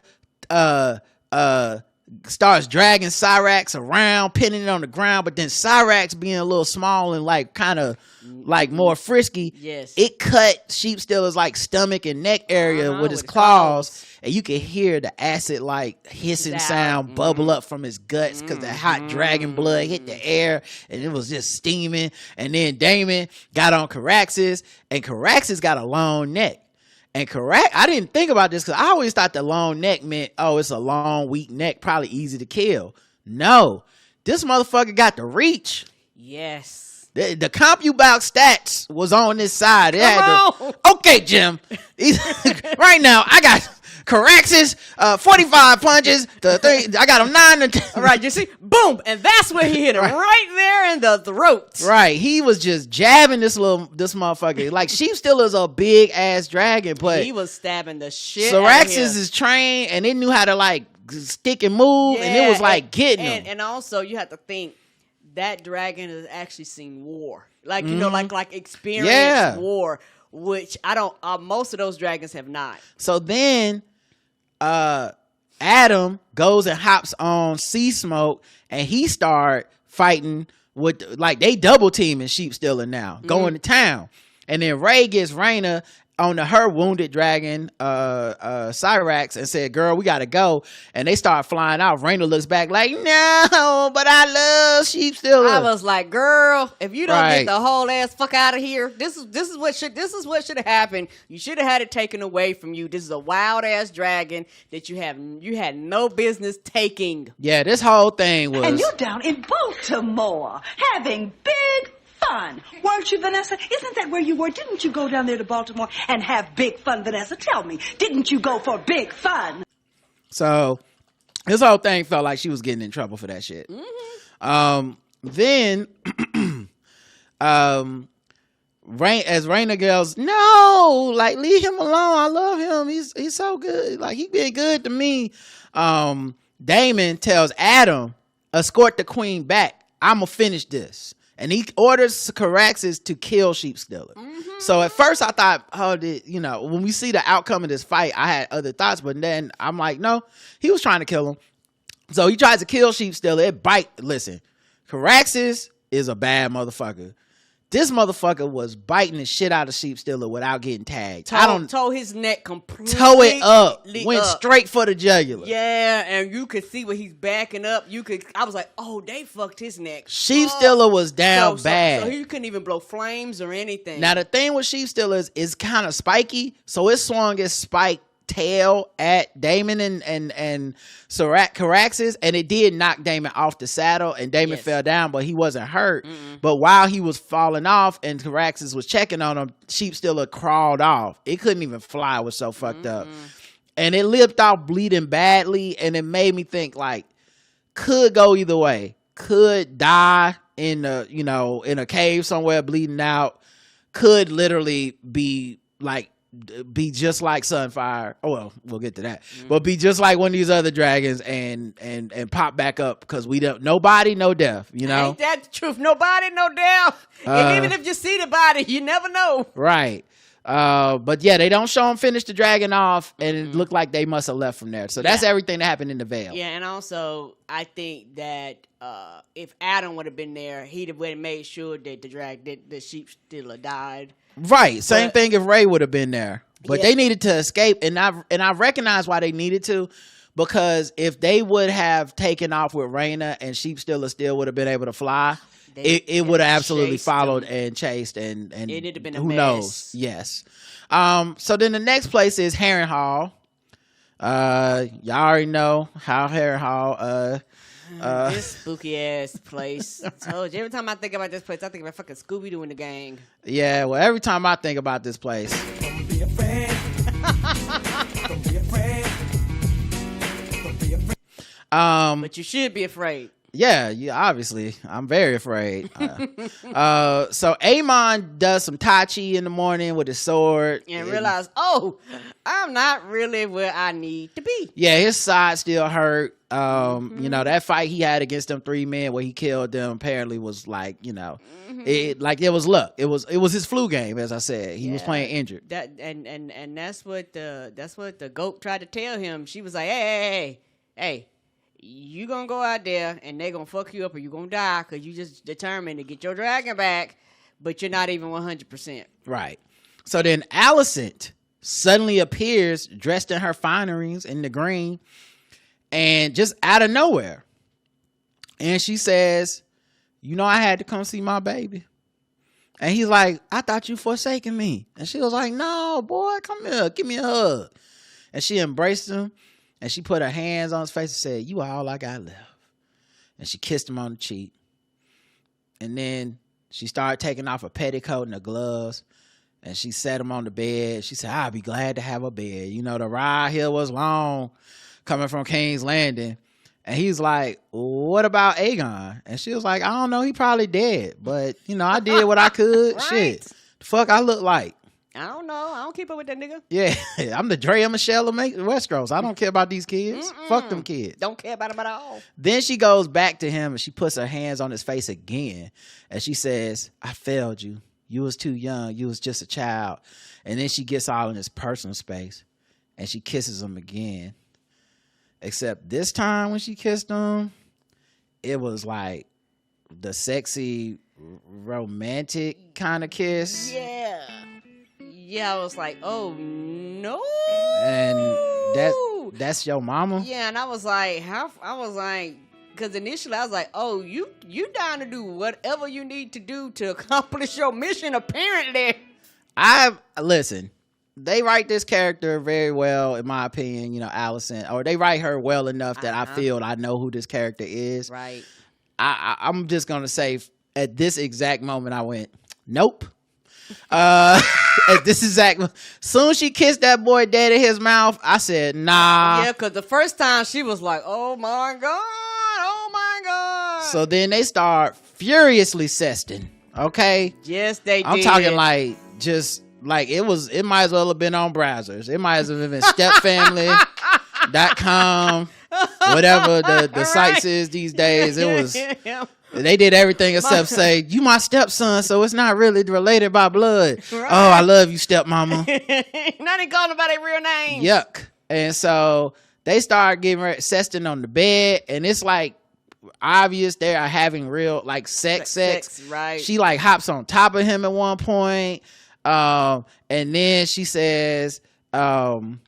starts dragging Cyrax around, pinning it on the ground, but then Cyrax being a little small and like kind of like more frisky, it cut Sheep Stealer's like stomach and neck area with his claws, and you could hear the acid like hissing sound bubble up from his guts because the hot dragon blood hit the air and it was just steaming. And then Damon got on Caraxes, and Caraxes got a long neck. And I didn't think about this because I always thought the long neck meant, oh, it's a long, weak neck, probably easy to kill. No, this motherfucker got the reach. Yes. The CompuBout stats was on this side. Okay, Jim. Right now, I got Caraxes, 45 punches. I got him 9 to 10. All right, you see? Boom. And that's where he hit him. Right there in the throat. Right. He was just jabbing this motherfucker. Like, Sheep Stealer's a big ass dragon, but he was stabbing the shit. Caraxes is trained and it knew how to like stick and move, and it was like getting him. And also, you have to think that dragon has actually seen war. Like, you know, like experienced war, which I don't, most of those dragons have not. So then, Adam goes and hops on Sea Smoke, and he start fighting with, like, they double teaming Sheep Stealer now, going to town. And then Ray gets Raina on her wounded dragon, Cyrax, and said, "Girl, we gotta go." And they start flying out. Raina looks back like, "No, but I love Sheep Stealer." I was like, "Girl, if you don't Right. get the whole ass fuck out of here, this is what should have happened. You should have had it taken away from you. This is a wild ass dragon that you had no business taking." Yeah, this whole thing was. And you're down in Baltimore having big fun, weren't you, Vanessa? Isn't that where you were? Didn't you go down there to Baltimore and have big fun, Vanessa? Tell me, didn't you go for big fun? So this whole thing felt like she was getting in trouble for that shit. Then, as Raina goes, "No, like leave him alone. I love him. He's so good. Like he been good to me." Damon tells Adam, "Escort the queen back. I'ma finish this." And he orders Caraxes to kill Sheep Stealer. So at first I thought, when we see the outcome of this fight, I had other thoughts, but then I'm like, no, he was trying to kill him. So he tries to kill Sheep Stealer. Listen, Caraxes is a bad motherfucker. This motherfucker was biting the shit out of Sheep Stealer without getting tagged. Toe his neck completely. Toe it up. Went straight for the jugular. Yeah, and you could see when he's backing up. I was like, "Oh, they fucked his neck." Sheep Stealer was down bad. So he couldn't even blow flames or anything. Now the thing with Sheep Stealer is kind of spiky, so it swung its spiked tail at Damon and Caraxes, and it did knock Damon off the saddle, and Damon fell down, but he wasn't hurt. But while he was falling off and Caraxes was checking on him, Sheep Stealer crawled off. It couldn't even fly. It was so fucked up, and it limped off bleeding badly, and it made me think like, could go either way. Could die in a cave somewhere bleeding out. Could literally be just like Sunfire. Oh well, we'll get to that. But be just like one of these other dragons and pop back up because nobody, no death. Ain't that the truth? Nobody, no death. And even if you see the body, you never know. Right. But yeah, they don't show him finish the dragon off, and it looked like they must have left from there. So that's everything that happened in the Vale. Yeah, and also I think that if Adam would have been there, he'd have made sure that the Sheep Stealer died. Right. Same thing if Ray would have been there. But they needed to escape, and I recognize why they needed to, because if they would have taken off with Raina and Sheep Stealer still would have been able to fly, it would have absolutely followed and chased and it'd have been a who mess. knows. Yes. So then the next place is Harrenhal. Y'all already know how Harrenhal this spooky ass place. Told you, every time I think about this place, I think about fucking Scooby-Doo and the gang. Yeah, well, every time I think about this place. Don't be afraid. Don't be afraid. Don't be afraid. But you should be afraid. Yeah, obviously. I'm very afraid. So Amon does some Tai Chi in the morning with his sword. And realize, I'm not really where I need to be. Yeah, his side still hurt. That fight he had against them 3 men where he killed them apparently was like, it was luck. It was his flu game, as I said. He was playing injured. That and that's what the goat tried to tell him. She was like, hey, you gonna go out there and they gonna fuck you up or you gonna die because you just determined to get your dragon back, but you're not even 100%. Right. So then Alicent suddenly appears dressed in her fineries in the green and just out of nowhere. And she says, I had to come see my baby. And he's like, I thought you forsaken me. And she was like, no, boy, come here. Give me a hug. And she embraced him. And she put her hands on his face and said, you are all I got left. And she kissed him on the cheek. And then she started taking off her petticoat and her gloves. And she set him on the bed. She said, I'll be glad to have a bed. The ride here was long coming from King's Landing. And he's like, what about Aegon? And she was like, I don't know. He probably dead. But, I did what I could. Right. Shit. The fuck I look like. I don't know. I don't keep up with that nigga. Yeah, I'm the Drea Michelle of Westeros. I don't care about these kids. Fuck them kids. Don't care about him at all. Then she goes back to him and she puts her hands on his face again. And she says, I failed you. You was too young. You was just a child. And then she gets all in his personal space and she kisses him again. Except this time when she kissed him, it was like the sexy, romantic kind of kiss. Yeah. yeah, I was like, oh no. And that's your mama? Yeah, and I was like, because initially I was like, oh, you down to do whatever you need to do to accomplish your mission, apparently. Listen, they write this character very well, in my opinion, you know, Allison, or they write her well enough that I feel I know who this character is. Right. I'm just going to say at this exact moment I went, nope. At this exact soon as she kissed that boy dead in his mouth, I said, nah. Yeah, because the first time she was like, oh my God. So then they start furiously sexting. Okay? Yes, they did. I'm talking like just like it might as well have been on browsers. It might as well have been stepfamily.com, whatever the sites is these days. It was they did everything except say, you my stepson, so it's not really related by blood. Right. Oh, I love you, stepmama. Now they calling by their real name. Yuck. And so they start getting sexting on the bed, and it's like obvious they are having real like sex. Right. She like hops on top of him at one point. And then she says, and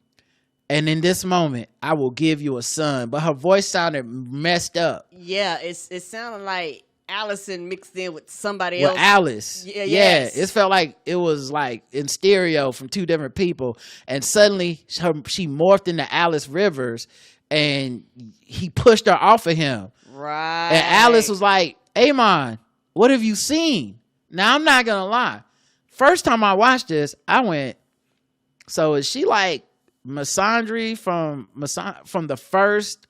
in this moment, I will give you a son. But her voice sounded messed up. Yeah, it sounded like Allison mixed in with somebody else. Alice. Yeah, yes. It felt like it was like in stereo from two different people. And suddenly she morphed into Alice Rivers, and he pushed her off of him. Right. And Alice was like, Amon, what have you seen? Now, I'm not going to lie. First time I watched this, I went, so is she like Melisandre from the first,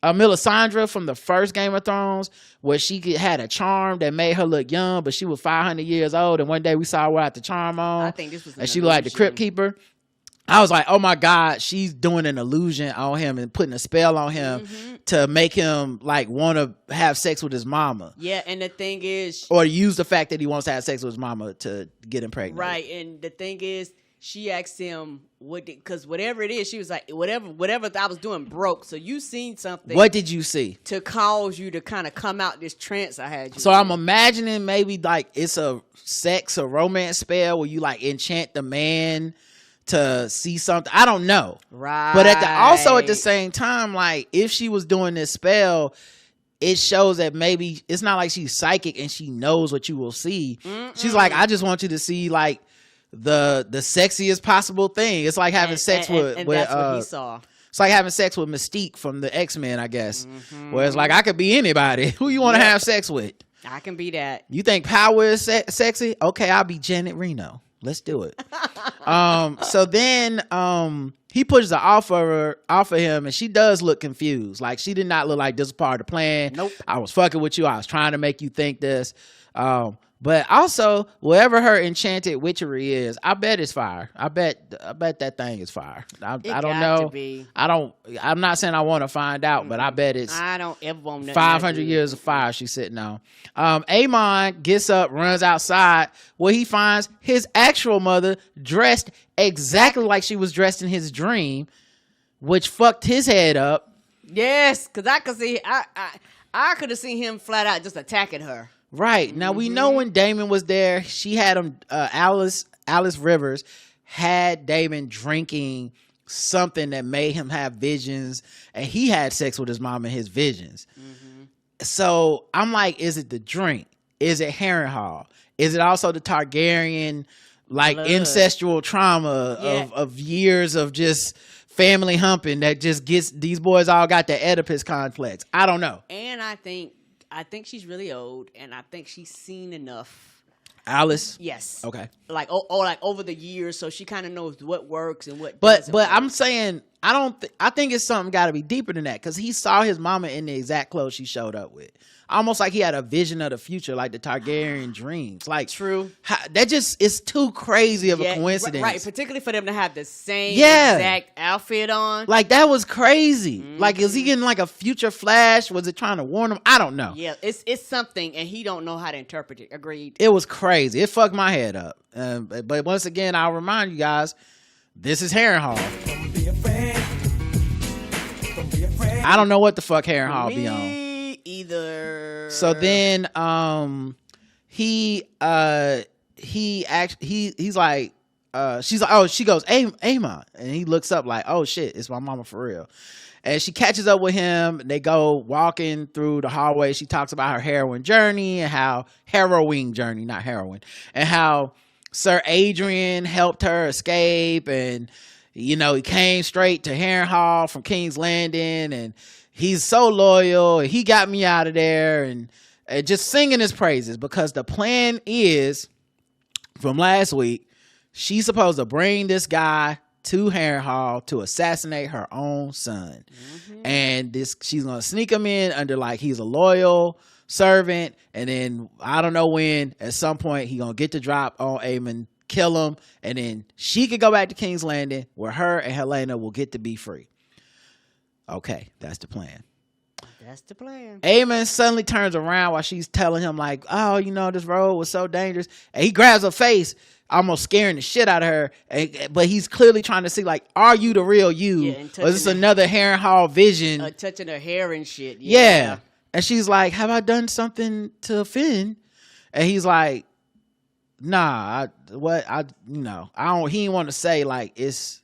Melisandre from the first Game of Thrones, where she had a charm that made her look young, but she was 500 years old, and one day we saw her without the charm on. I think this was and she looked like the Crypt Keeper. I was like, oh my God, she's doing an illusion on him and putting a spell on him to make him like want to have sex with his mama. Yeah, and the thing is, or use the fact that he wants to have sex with his mama to get him pregnant. Right, and the thing is, she asked him because whatever it is, she was like, whatever I was doing broke. So you seen something. What did you see to cause you to kind of come out this trance I had you so in? I'm imagining maybe like it's a sex or romance spell where you like enchant the man to see something. I don't know. Right. But also at the same time, like if she was doing this spell, it shows that maybe it's not like she's psychic and she knows what you will see. She's like, I just want you to see like the sexiest possible thing. It's like having sex with that's what he saw. It's like having sex with Mystique from the X-Men, I guess. Where it's like, I could be anybody. Who you want to have sex with? I can be that. You think Power is sexy? Okay, I'll be Janet Reno. Let's do it. So then he pushes her off of him, and she does look confused. Like she did not look like this was part of the plan. Nope. I was fucking with you. I was trying to make you think this. But also, whatever her enchanted witchery is, I bet it's fire. I bet that thing is fire. I don't know. I'm not saying I want to find out, but I bet it's. I don't ever want 500 years of fire she's sitting on. Amon gets up, runs outside, where he finds his actual mother dressed exactly like she was dressed in his dream, which fucked his head up. Yes, because I could see. I could have seen him flat out just attacking her. Right. Now, we know when Damon was there, she had him, Alice Rivers had Damon drinking something that made him have visions, and he had sex with his mom in his visions. So I'm like, is it the drink? Is it Harrenhal? Is it also the Targaryen, like, ancestral trauma of years of just family humping that just gets, these boys all got the Oedipus complex? I don't know. And I think she's really old, and I think she's seen enough. Alice? Yes. Okay. Like like over the years, so she kind of knows what works and what doesn't. But work. I'm saying I think it's something got to be deeper than that, because he saw his mama in the exact clothes she showed up with. Almost like he had a vision of the future, like the Targaryen dreams. Like true. That just is too crazy of a coincidence. Right, particularly for them to have the same exact outfit on. Like that was crazy. Like, is he getting like a future flash? Was it trying to warn him? I don't know. Yeah, it's something, and he don't know how to interpret it. Agreed. It was crazy. It fucked my head up. But once again, I'll remind you guys, this is Harrenhal. Don't be afraid. Don't be afraid. I don't know what the fuck Harrenhal be on. Either. So then he's like, she's like, oh, she goes, Amon. And he looks up like, oh shit, it's my mama for real. And she catches up with him. They go walking through the hallway. She talks about her harrowing journey and how not heroin, and how Sir Adrian helped her escape. And, you know, he came straight to Harrenhal from King's Landing, and he's so loyal. And he got me out of there, and just singing his praises, because the plan is from last week, she's supposed to bring this guy to Harrenhal to assassinate her own son. And she's gonna sneak him in under like he's a loyal servant, and then I don't know when, at some point, he gonna get the drop on Aemon, kill him, and then she could go back to King's Landing where her and Helena will get to be free. Okay, that's the plan. That's the plan. Aemon suddenly turns around while she's telling him like, oh, you know, this road was so dangerous, and he grabs her face, almost scaring the shit out of her. But he's clearly trying to see, like, are you the real you? Yeah, or is this another Harrenhal vision? Touching her hair and shit. Yeah. And she's like, have I done something to offend? And he's like, nah, he didn't want to say, like, it's,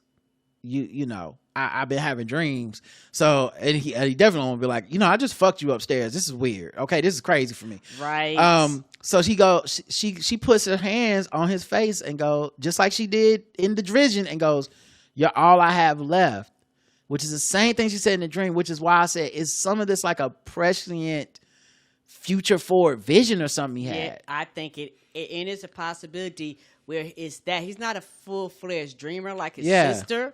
you know, I've been having dreams. So, and he definitely won't be like, you know, I just fucked you upstairs. This is weird. Okay, this is crazy for me. Right. So she puts her hands on his face and go, just like she did in the vision, and goes, you're all I have left, which is the same thing she said in the dream, which is why I said, is some of this like a prescient future forward vision or something he had? Yeah, I think it is a possibility where it's that he's not a full-fledged dreamer like his sister,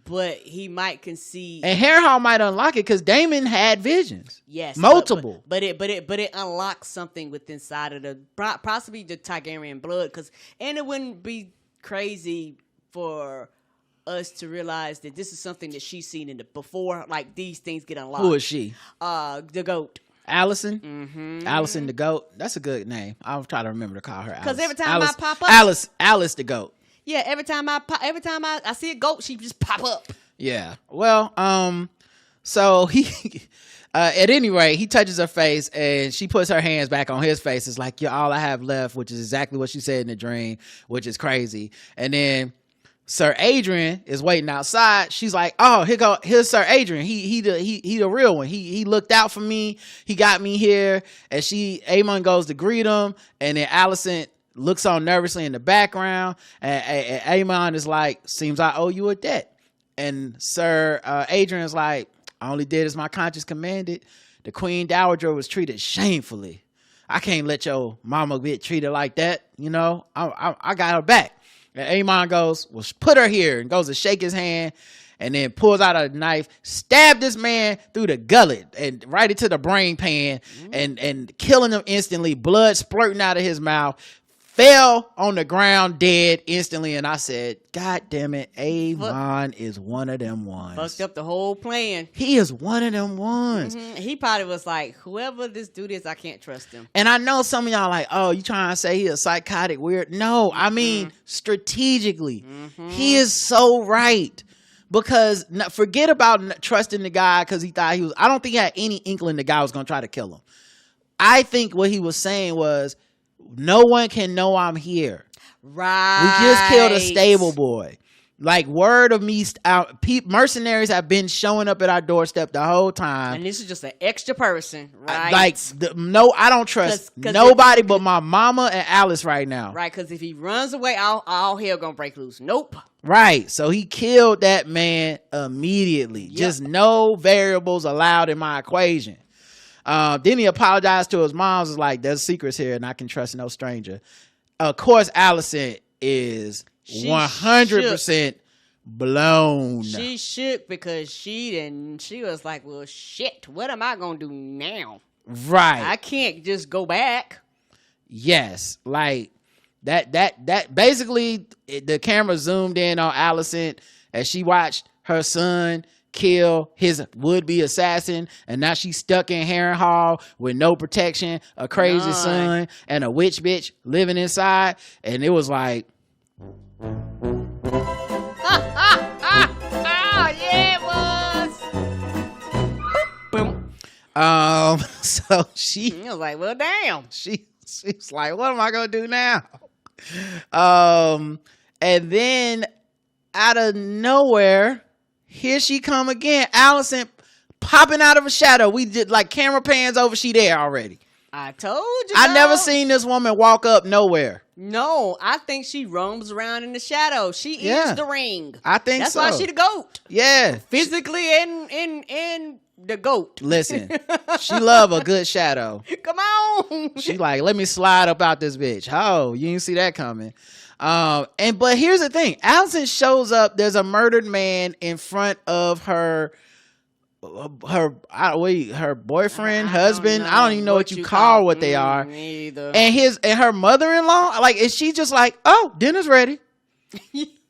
but he might conceive, and Harrenhal might unlock it because Daemon had visions. Yes, multiple. But it unlocks something within inside of the possibly the Targaryen blood. And it wouldn't be crazy for us to realize that this is something that she's seen in before. Like these things get unlocked. Who is she? The goat. Allison? Mm-hmm. Allison the goat. That's a good name. I'll try to remember to call her Alice. Because every time I pop up, Alice the goat. Yeah, every time I see a goat, she just pop up. Yeah. Well, so he at any rate, he touches her face and she puts her hands back on his face. It's like, you're all I have left, which is exactly what she said in the dream, which is crazy. And then Sir Adrian is waiting outside. She's like, oh, here's Sir Adrian. He the real one. He looked out for me. He got me here. And Aemon goes to greet him, and then Alicent looks on nervously in the background, and Aemon is like, seems I owe you a debt. And Sir Adrian's like, I only did as my conscience commanded. The Queen Dowager was treated shamefully. I can't let your mama get treated like that. You know, I got her back. And Aemon goes, well, put her here, and goes to shake his hand, and then pulls out a knife, stabbed this man through the gullet and right into the brain pan, and killing him instantly, blood splurting out of his mouth, fell on the ground dead instantly. And I said, God damn it, Aemon is one of them ones. Fucked up the whole plan. He is one of them ones. Mm-hmm. He probably was like, whoever this dude is, I can't trust him. And I know some of y'all like, oh, you trying to say he a psychotic weird? No, I mean, strategically. He is so right. Because forget about trusting the guy because he thought he was, I don't think he had any inkling the guy was going to try to kill him. I think what he was saying was, no one can know I'm here. Right. We just killed a stable boy. Like, word of me out. Mercenaries have been showing up at our doorstep the whole time. And this is just an extra person, right? I don't trust nobody but my mama and Alice right now. Right, because if he runs away, all hell gonna break loose. Nope. Right, so he killed that man immediately. Yep. Just no variables allowed in my equation. Then he apologized to his mom. Was like, there's secrets here and I can trust no stranger. Of course, Alicent is 100% blown. She shook because she was like, well, shit, what am I going to do now? Right. I can't just go back. Yes. Like that basically the camera zoomed in on Alicent as she watched her son kill his would-be assassin, and now she's stuck in Harrenhal with no protection, a crazy son, and a witch bitch living inside. And it was like, yeah, it was. Boom. So she was like, well, damn. She's like, what am I gonna do now? And then out of nowhere, here she come again. Allison popping out of a shadow. We did like camera pans over. She there already. I told you. I never dog. seen this woman walk up nowhere. No, I think she roams around in the shadow. She Yeah. is the ring. I think That's so. why she the goat. Yeah. Physically and the goat. Listen, she love a good shadow. Come on. She like, let me slide up out this bitch. Oh, you didn't see that coming. But here's the thing. Allison shows up. There's a murdered man in front of her boyfriend, husband. I don't even know what you call what they are. Me either. And her mother-in-law, like, is she just like, oh, dinner's ready?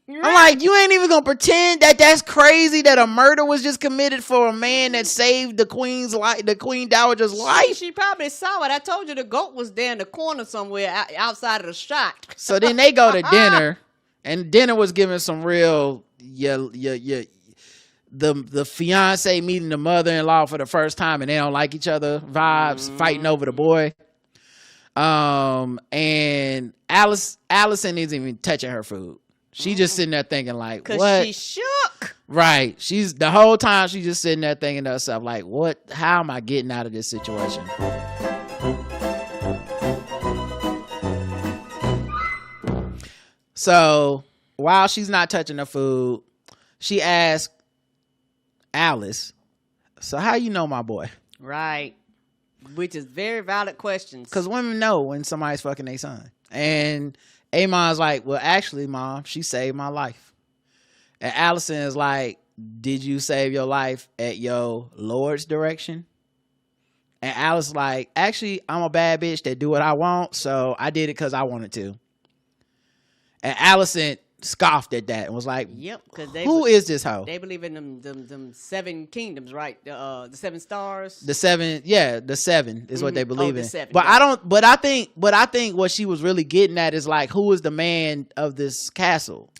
I'm like, you ain't even gonna pretend that that's crazy that a murder was just committed for a man that saved the queen's life, the queen dowager's life. She probably saw it. I told you the goat was there in the corner somewhere outside of the shot. So then they go to dinner, and dinner was giving some real the fiance meeting the mother-in-law for the first time and they don't like each other vibes, fighting over the boy. And Allison isn't even touching her food. She just sitting there thinking like, what? Cause she shook. Right. She's the whole time she's just sitting there thinking to herself like, what? How am I getting out of this situation? So while she's not touching her food, she asks Alice, so how you know my boy? Right. Which is very valid questions. Because women know when somebody's fucking their son. And Amon's like, well, actually, Mom, she saved my life. And Allison is like, did you save your life at your Lord's direction? And Alice like, actually, I'm a bad bitch that do what I want, so I did it because I wanted to. And Allison scoffed at that and was like, yep, because who is this hoe? They believe in them 7 kingdoms, right? The 7 stars. The seven is what they believe the in. 7, But yeah. I think what she was really getting at is like, who is the man of this castle?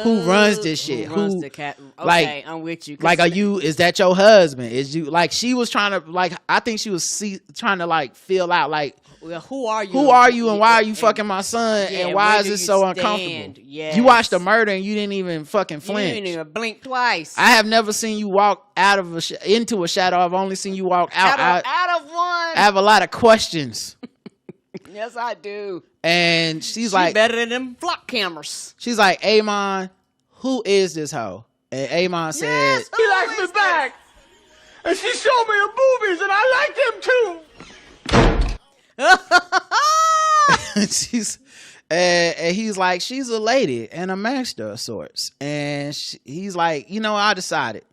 Who runs this shit? Who runs the cat? Okay, like, I'm with you. Like, is that your husband? Is you like, she was trying to like, I think she was trying to like feel out like, well, who are you? Who are you and why are you fucking my son? Yeah, and why where is do this you so stand? uncomfortable? Yes. You watched the murder and you didn't even fucking You flinch. didn't even blink twice. I have never seen you walk out of into a shadow. I've only seen you walk out. Out of one. I have a lot of questions. Yes, I do. And she's like, better than them flock cameras. she's like, Amon, who is this hoe? And Amon said, Yes, He likes me back. And she showed me the boobies, and I like them too. and he's like, she's a lady and a master of sorts. And he's like, I decided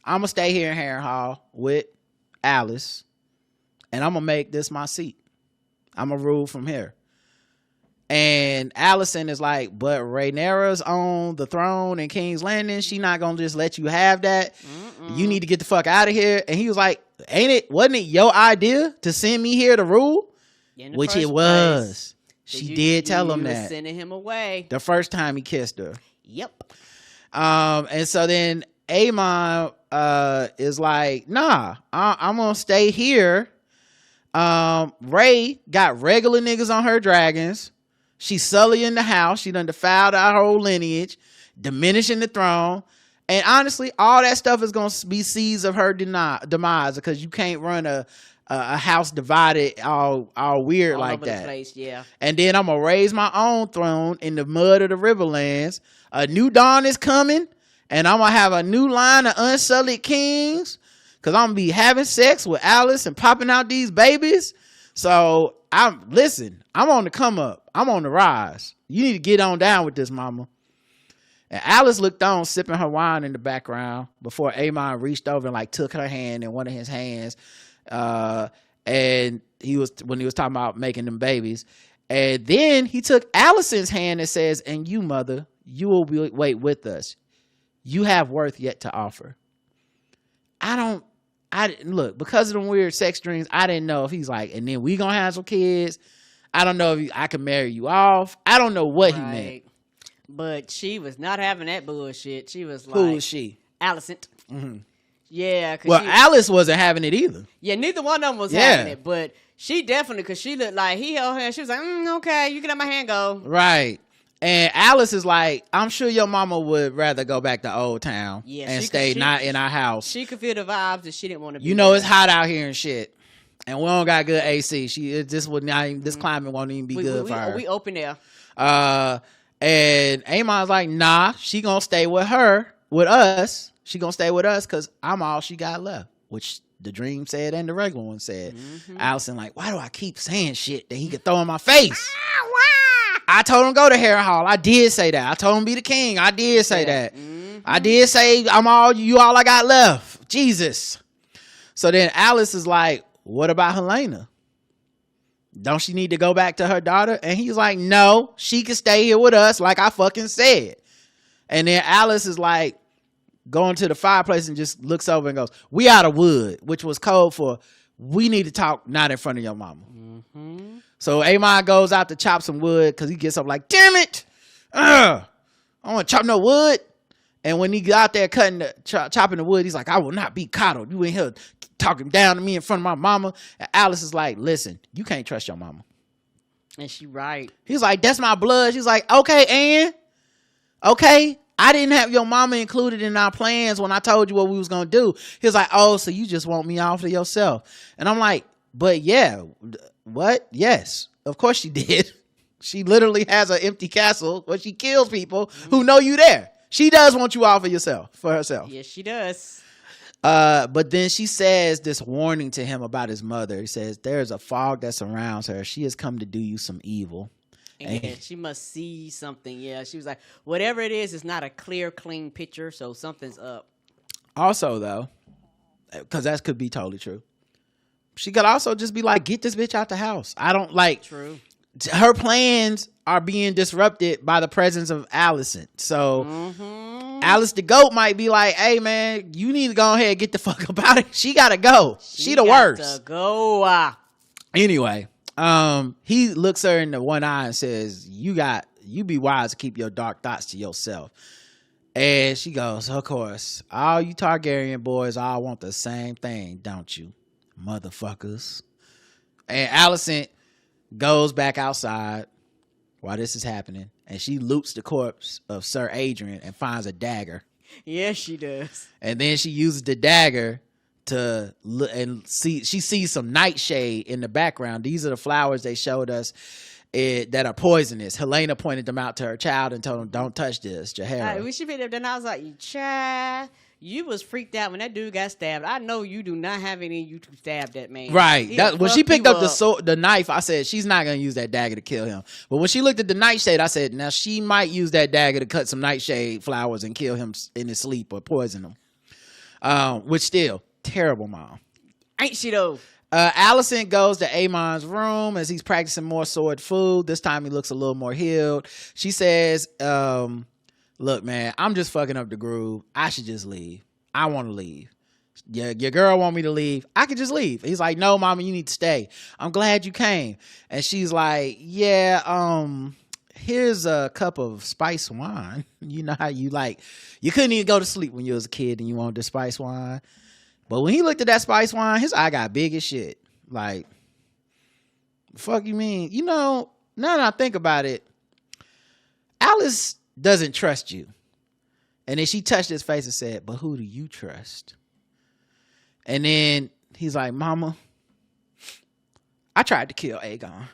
I'm gonna stay here in Harrenhal with Alice, and I'm gonna make this my seat. I'm gonna rule from here. And Allison is like, but Rhaenyra's on the throne in King's Landing. She not gonna just let you have that. You need to get the fuck out of here. And he was like, wasn't it your idea to send me here to rule? Which it was. She did tell him that. Sending him away. The first time he kissed her. Yep. And so then Amon is like, nah, I'm gonna stay here. Ray got regular niggas on her dragons. She's sullying the house. She done defiled our whole lineage, diminishing the throne. And honestly, all that stuff is going to be seeds of her demise, because you can't run a house divided all weird all like over that. The place, yeah. And then I'm going to raise my own throne in the mud of the Riverlands. A new dawn is coming, and I'm going to have a new line of unsullied kings, because I'm going to be having sex with Alice and popping out these babies. So I'm on the come up. I'm on the rise. You need to get on down with this, mama. And Alice looked on, sipping her wine in the background, before Amon reached over and like took her hand in one of his hands. And when he was talking about making them babies. And then he took Allison's hand and says, and you, mother, you will wait with us. You have worth yet to offer. Look, because of them weird sex dreams, I didn't know if he's like, and then we gonna have some kids. I don't know if I can marry you off. I don't know what he meant. But she was not having that bullshit. She was like, who was she? Allison. Mm-hmm. Yeah. Well, Alice wasn't having it either. Yeah, neither one of them was having it. But she definitely, because she looked like he held her. She was like, okay, you can let my hand go. Right. And Alice is like, I'm sure your mama would rather go back to Old Town Yeah, and she stay could- not in our house. She could feel the vibes that she didn't want to be. You know there. it's hot out here and shit, and we don't got good AC. This would not even, this climate won't even be good for her. We open there. And Amon's like, nah, she gonna stay with us. She gonna stay with us because I'm all she got left, which the dream said and the regular one said. Allison like, why do I keep saying shit that he could throw in my face? I told him go to Harry Hall. I did say that. I told him be the king. I did say that. I did say I'm all I got left. Jesus. So then Alice is like, what about Helena? Don't she need to go back to her daughter? And he's like, no, she can stay here with us like I fucking said. And then Alice is like going to the fireplace and just looks over and goes, we out of wood, which was code for we need to talk not in front of your mama. So Amon goes out to chop some wood because he gets up like, damn it. I don't want to chop no wood. And when he got out there chopping the wood, he's like, I will not be coddled. You in here talking down to me in front of my mama. And Alice is like, listen, you can't trust your mama. And she right. He's like, that's my blood. She's like, okay, Ann. Okay. I didn't have your mama included in our plans when I told you what we was going to do. He was like, oh, so you just want me off to yourself. And I'm like, but yeah, what? Yes, of course she did. She literally has an empty castle where she kills people who know you there. She does want you off of yourself for herself. Yes, she does. But then she says this warning to him about his mother. He says, there's a fog that surrounds her. She has come to do you some evil. And she must see something. Yeah, she was like, whatever it is, it's not a clear, clean picture, so something's up. Also, though, because that could be totally true, she could also just be like, get this bitch out the house. I don't like... True. Her plans are being disrupted by the presence of Allison. So Alice the goat might be like, hey man, you need to go ahead and get the fuck up out of here. She gotta go. She the worst. Go. Anyway, he looks her in the one eye and says, you be wise to keep your dark thoughts to yourself. And she goes, of course, all you Targaryen boys all want the same thing, don't you? Motherfuckers. And Allison goes back outside while this is happening, and she loots the corpse of Sir Adrian and finds a dagger. Yes, she does. And then she uses the dagger to look and see. She sees some nightshade in the background. These are the flowers they showed us that are poisonous. Helena pointed them out to her child and told him, "Don't touch this, Jahara." We should be there. Then I was like, "Child, you was freaked out when that dude got stabbed. I know you do not have any of you to stab that man." Right. He'll When she fuck picked you up the knife, I said she's not gonna use that dagger to kill him. But when she looked at the nightshade, I said, now she might use that dagger to cut some nightshade flowers and kill him in his sleep or poison him. Which still terrible, mom. Ain't she though? Allison goes to Amon's room as he's practicing more sword food. This time he looks a little more healed. She says, look, man, I'm just fucking up the groove. I should just leave. I want to leave. Your girl want me to leave. I could just leave. He's like, no, mama, you need to stay. I'm glad you came. And she's like, yeah, here's a cup of spice wine. You know how you couldn't even go to sleep when you was a kid and you wanted the spice wine. But when he looked at that spice wine, his eye got big as shit. Like, fuck you mean? You know, now that I think about it, Alice doesn't trust you. And then she touched his face and said, but who do you trust? And then he's like, mama, I tried to kill Aegon.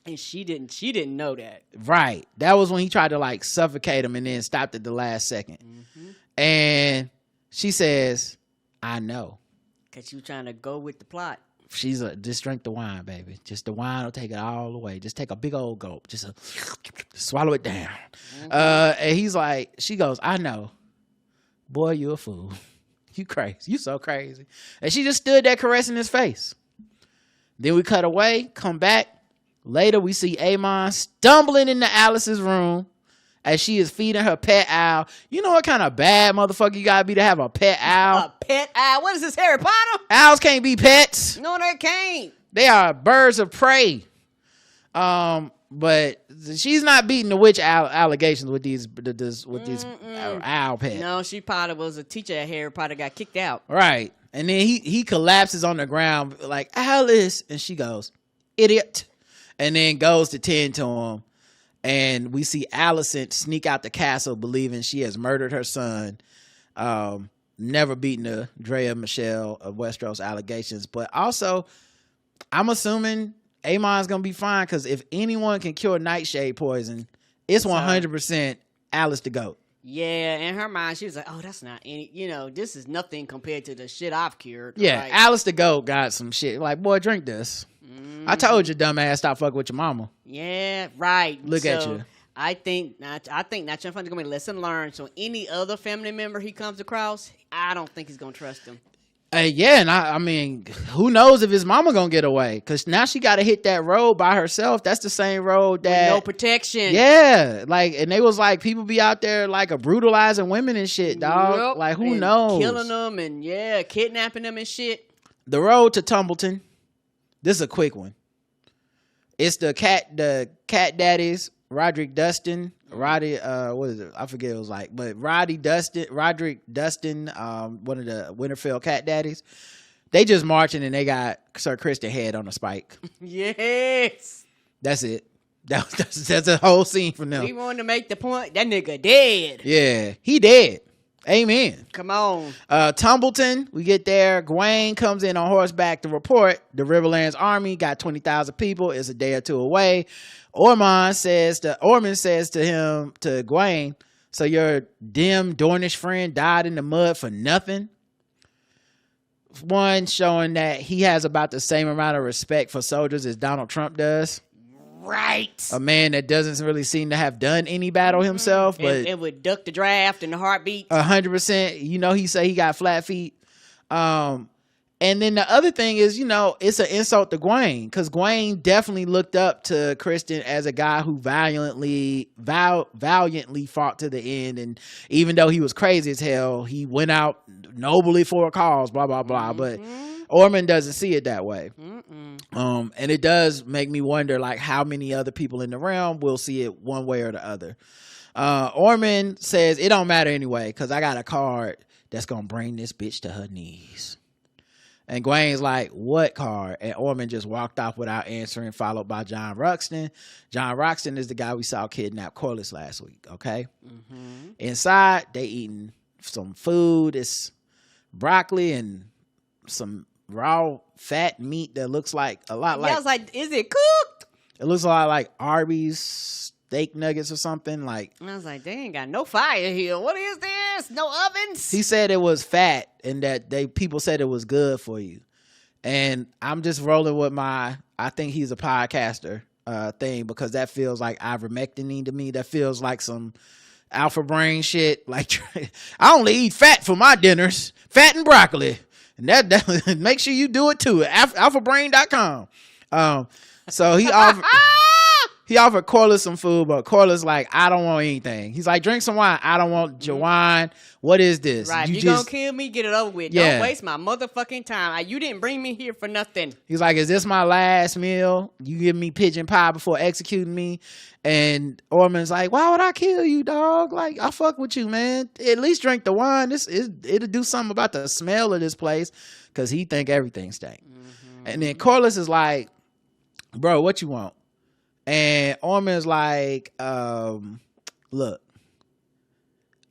And she didn't know that. Right. That was when he tried to suffocate him and then stopped at the last second. And she says, I know. Because you trying to go with the plot. She's just drink the wine, baby. Just the wine will take it all away. Just take a big old gulp. Just swallow it down. And he's like, she goes, I know. Boy, you a fool. You crazy. You so crazy. And she just stood there caressing his face. Then we cut away, come back. Later, we see Amon stumbling into Alice's room as she is feeding her pet owl. You know what kind of bad motherfucker you gotta be to have a pet owl? A pet owl? What is this, Harry Potter? Owls can't be pets. No, they can't. They are birds of prey. But she's not beating the witch allegations with these owl pets. No, she probably was a teacher at Harry Potter, got kicked out. Right. And then he collapses on the ground like, Alice. And she goes, idiot. And then goes to tend to him. And we see Alicent sneak out the castle believing she has murdered her son, never beating the Drea Michelle of Westeros allegations. But also, I'm assuming Aemon's going to be fine, because if anyone can cure nightshade poison, it's 100% Alice the Goat. Yeah, in her mind, she was like, oh, that's not any, this is nothing compared to the shit I've cured. Yeah, Like, Alice the Goat got some shit. Like, boy, drink this. I told you, dumbass, stop fucking with your mama. yeah, right. Look at you. I think Not Your Fun's gonna be a lesson learned. So any other family member he comes across, I don't think he's gonna trust him. Yeah, and I mean, who knows if his mama gonna get away? Because now she got to hit that road by herself. That's the same road that With no protection. Yeah, like, and they was like, people be out there like brutalizing women and shit, dog. Yep, Like, who and knows? killing them and kidnapping them and shit. The road to Tumbleton. This is a quick one. It's the cat daddies, Roderick Dustin, Roddy, what is it? I forget what it was like, but Roderick Dustin, one of the Winterfell cat daddies. They just marching and they got Sir Kristen head on a spike. Yes. That's it. That's a whole scene from them. We wanted to make the point that nigga dead. Yeah, he dead. Amen. Come on. Tumbleton, we get there. Gawain comes in on horseback to report the Riverlands army got 20,000 people. It's a day or two away. Ormond says to Gawain, so your dim Dornish friend died in the mud for nothing? One, showing that he has about the same amount of respect for soldiers as Donald Trump does. Right. A man that doesn't really seem to have done any battle himself, but it would duck the draft and the heartbeat. 100%. He say he got flat feet. And then the other thing is, it's an insult to Gawain, because Gawain definitely looked up to Kristen as a guy who valiantly fought to the end. And even though he was crazy as hell, he went out nobly for a cause, blah, blah, blah. But Ormond doesn't see it that way. And it does make me wonder, like, how many other people in the realm will see it one way or the other. Ormond says, it don't matter anyway, because I got a card that's going to bring this bitch to her knees. And Gawain's like, what card? And Ormond just walked off without answering, followed by John Roxton. John Roxton is the guy we saw kidnap Corlys last week, okay? Inside, they eating some food. It's broccoli and some raw fat meat that looks like a lot like... I was like, is it cooked? It looks a lot like Arby's steak nuggets or something. Like, I was like, they ain't got no fire here. What is this? No ovens? he said it was fat and that people said it was good for you. And I'm just rolling with I think he's a podcaster thing, because that feels like ivermectin to me. That feels like some alpha brain shit. Like, I only eat fat for my dinners, fat and broccoli. And that make sure you do it too. alphabrain.com. So he offered Corlys some food, but Corlys like, I don't want anything. He's like, drink some wine. I don't want your wine. What is this? Right, you gonna kill me, get it over with. Yeah. Don't waste my motherfucking time. You didn't bring me here for nothing. He's like, is this my last meal? You give me pigeon pie before executing me? And Ormond's like, why would I kill you, dog? Like, I fuck with you, man. At least drink the wine. It'll do something about the smell of this place, because he think everything stank. And then Corlys is like, bro, what you want? And Ormond's like, look,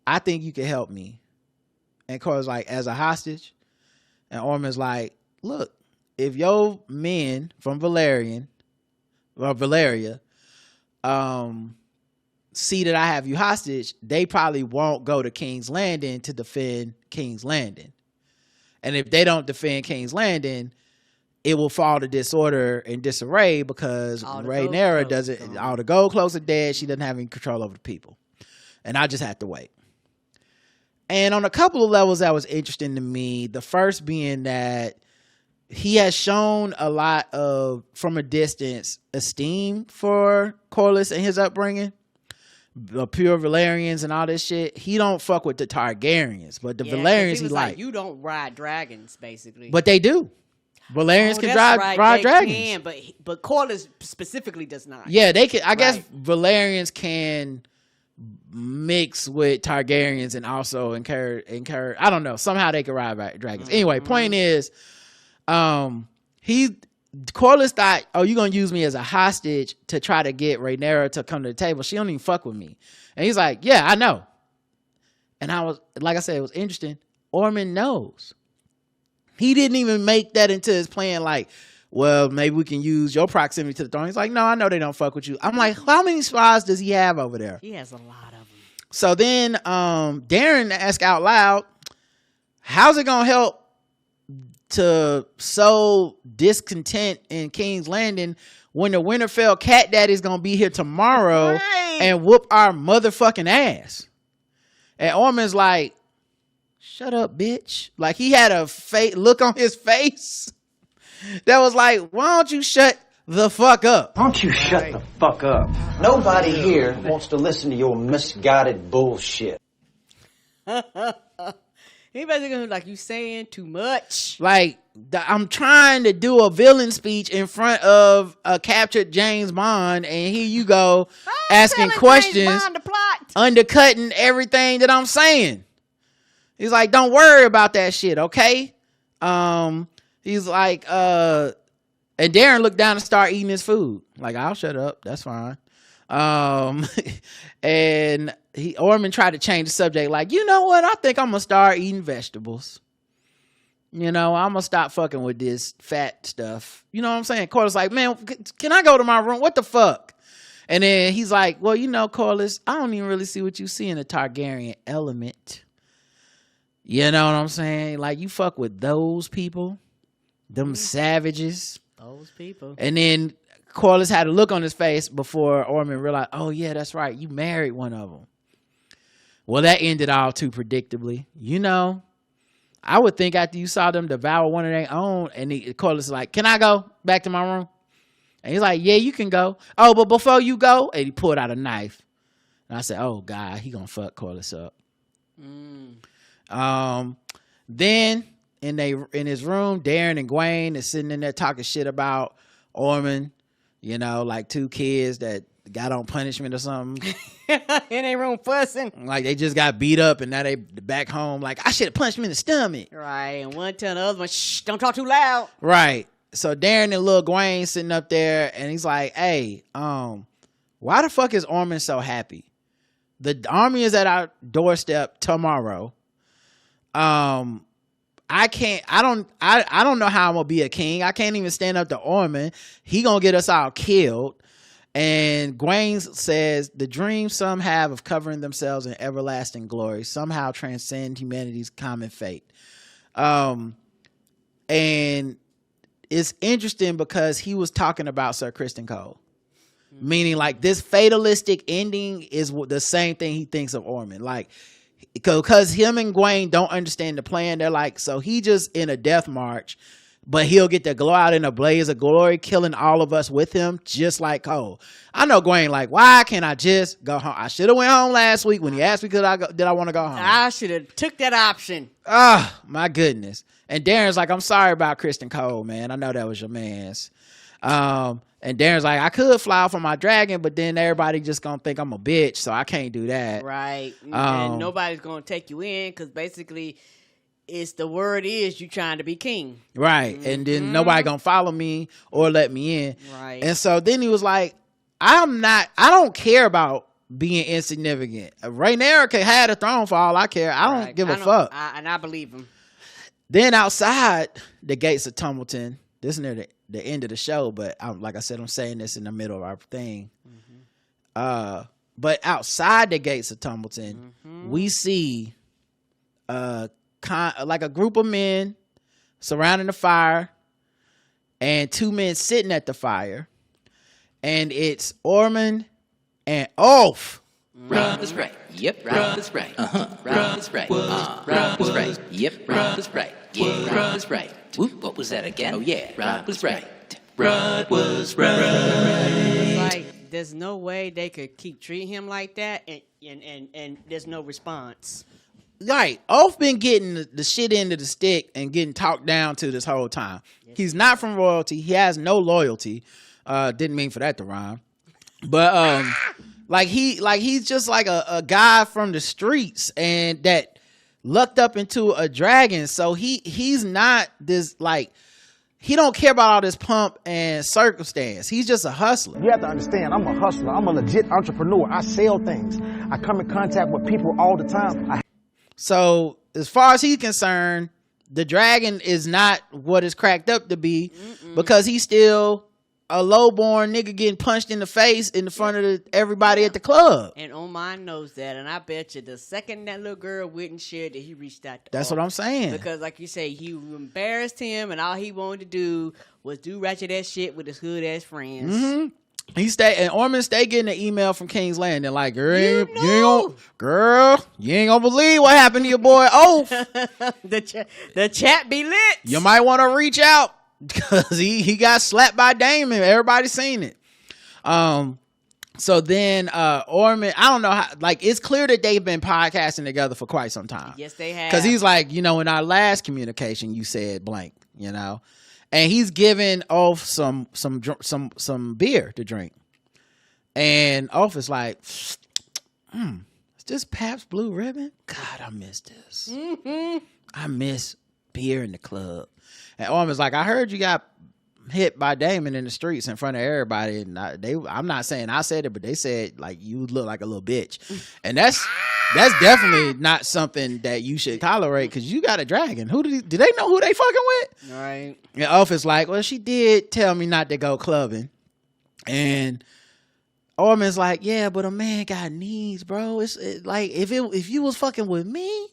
I think you can help me. And Corlys like, as a hostage? And Ormond's like, look, if your men from Valeria, see that I have you hostage, they probably won't go to King's Landing to defend King's Landing. And if they don't defend King's Landing, it will fall to disorder and disarray, because Rhaenyra doesn't, all the gold cloaks are dead. She doesn't have any control over the people. And I just have to wait. And on a couple of levels, that was interesting to me. The first being that he has shown a lot of, from a distance, esteem for Corlys and his upbringing. The pure Valerians and all this shit. He don't fuck with the Targaryens, but the Valerians he like. You don't ride dragons, basically. But they do. Valerians can ride dragons. But Corlys specifically does not. Yeah, they can. I guess Valerians can mix with Targaryens and also incur. I don't know. Somehow they can ride dragons. Anyway, point is, Corliss thought, oh, you gonna use me as a hostage to try to get Rhaenyra to come to the table. She don't even fuck with me. And he's like, yeah, I know. And I was, like I said, it was interesting. Ormond knows. He didn't even make that into his plan, like, well, maybe we can use your proximity to the throne. He's like, no, I know they don't fuck with you. I'm like, how many spies does he have over there? He has a lot of them. So then Darren asked out loud, how's it gonna help to sow discontent in King's Landing when the Winterfell cat daddy's gonna be here tomorrow and whoop our motherfucking ass? And Ormond's like, shut up, bitch. Like, he had a look on his face that was like, why don't you shut the fuck up? Why don't you shut the fuck up? Nobody here wants to listen to your misguided bullshit. He basically like, you saying too much. Like, I'm trying to do a villain speech in front of a captured James Bond, and here you go asking questions, undercutting everything that I'm saying. He's like, don't worry about that shit, okay? He's like, and Darren looked down and started eating his food. Like, I'll shut up. That's fine. And Ormond tried to change the subject. Like, you know what? I think I'm gonna start eating vegetables. You know, I'm gonna stop fucking with this fat stuff. You know what I'm saying? Corliss like, man, can I go to my room? What the fuck? And then he's like, well, you know, Corliss, I don't even really see what you see in the Targaryen element. You know what I'm saying? Like, you fuck with those people, them savages. Those people. And then Corliss had a look on his face before Ormond realized, oh yeah, that's right, you married one of them. Well, that ended all too predictably. You know, I would think after you saw them devour one of their own, and Corliss is like, can I go back to my room? And he's like, yeah, you can go. Oh, but before you go, and he pulled out a knife. And I said, oh God, he gonna fuck Corliss up. Then in his room, Darren and Gwaine is sitting in there talking shit about Ormond, you know, like two kids that got on punishment or something. In their room fussing. Like, they just got beat up and now they back home like, I should have punched him in the stomach. Right, and one telling the other one, shh, don't talk too loud. Right. So Darren and Lil Gwaine sitting up there and he's like, hey, why the fuck is Ormond so happy? The army is at our doorstep tomorrow. I don't know how I'm gonna be a king. I can't even stand up to Ormond. He gonna get us all killed. And Gwaine says the dreams some have of covering themselves in everlasting glory somehow transcend humanity's common fate. And it's interesting because he was talking about Sir Criston Cole, meaning like this fatalistic ending is the same thing he thinks of Ormond. Like, because him and Gwaine don't understand the plan. They're like, so he just in a death march, but he'll get to glow out in a blaze of glory, killing all of us with him, just like Cole. I know Gwaine like, why can't I just go home? I should have went home last week when he asked me did I want to go home. I should have took that option. Ah, my goodness. And Darren's like, I'm sorry about Criston Cole, man. I know that was your man's. And Darren's like, I could fly off on my dragon, but then everybody just gonna think I'm a bitch, so I can't do that. Right. And nobody's gonna take you in because basically it's the word is you trying to be king. Right. Mm-hmm. And then nobody gonna follow me or let me in. Right. And so then he was like, I don't care about being insignificant. Rhaenyra can have the throne for all I care. I don't give a fuck. And I believe him. Then outside the gates of Tumbleton, this is near the end of the show, but like I said, I'm saying this in the middle of our thing. Mm-hmm. But outside the gates of Tumbleton, we see like a group of men surrounding the fire and two men sitting at the fire, and it's Ormond and Ulf. Rob is right. Yep, Rob is right. Rob is right. Rob is right. Yep, Rob is right. Yeah, Rob is right. Whoop, what was that again? Oh yeah, Rob was right. Rod was right. It's like there's no way they could keep treating him like that, and there's no response. Right, Ulf been getting the shit end of the stick and getting talked down to this whole time. Yes. He's not from royalty. He has no loyalty. Didn't mean for that to rhyme, but he's just like a guy from the streets and that lucked up into a dragon. So he's not this like he don't care about all this pomp and circumstance. He's just a hustler. You have to understand, I'm a hustler. I'm a legit entrepreneur. I sell things. I come in contact with people all the time. So as far as he's concerned, the dragon is not what it's cracked up to be because he's still a lowborn nigga getting punched in the face in the front of everybody at the club. And Oman knows that, and I bet you the second that little girl wouldn't share that he reached out to That's her. what I'm saying. Because like you say, you embarrassed him, and all he wanted to do was do ratchet ass shit with his hood ass friends. And Orman stay getting an email from King's Landing like, girl, you ain't gonna believe what happened to your boy Oath. the chat be lit. You might want to reach out because he got slapped by Damon. Everybody's seen it. So then Orman, I don't know how, like, it's clear that they've been podcasting together for quite some time. Yes, they have. Because he's like, in our last communication, you said blank, and he's giving Oath some beer to drink, and Oath is like, is this Pabst Blue Ribbon? God, I miss this. I miss beer in the club. And Orman's like, I heard you got hit by Damon in the streets in front of everybody, and I'm not saying I said it, but they said like you look like a little bitch, and that's definitely not something that you should tolerate because you got a dragon. Do they know who they fucking with? Right. And Oath is like, well, she did tell me not to go clubbing, and Orman's like, yeah, but a man got needs, bro. It's like if you was fucking with me,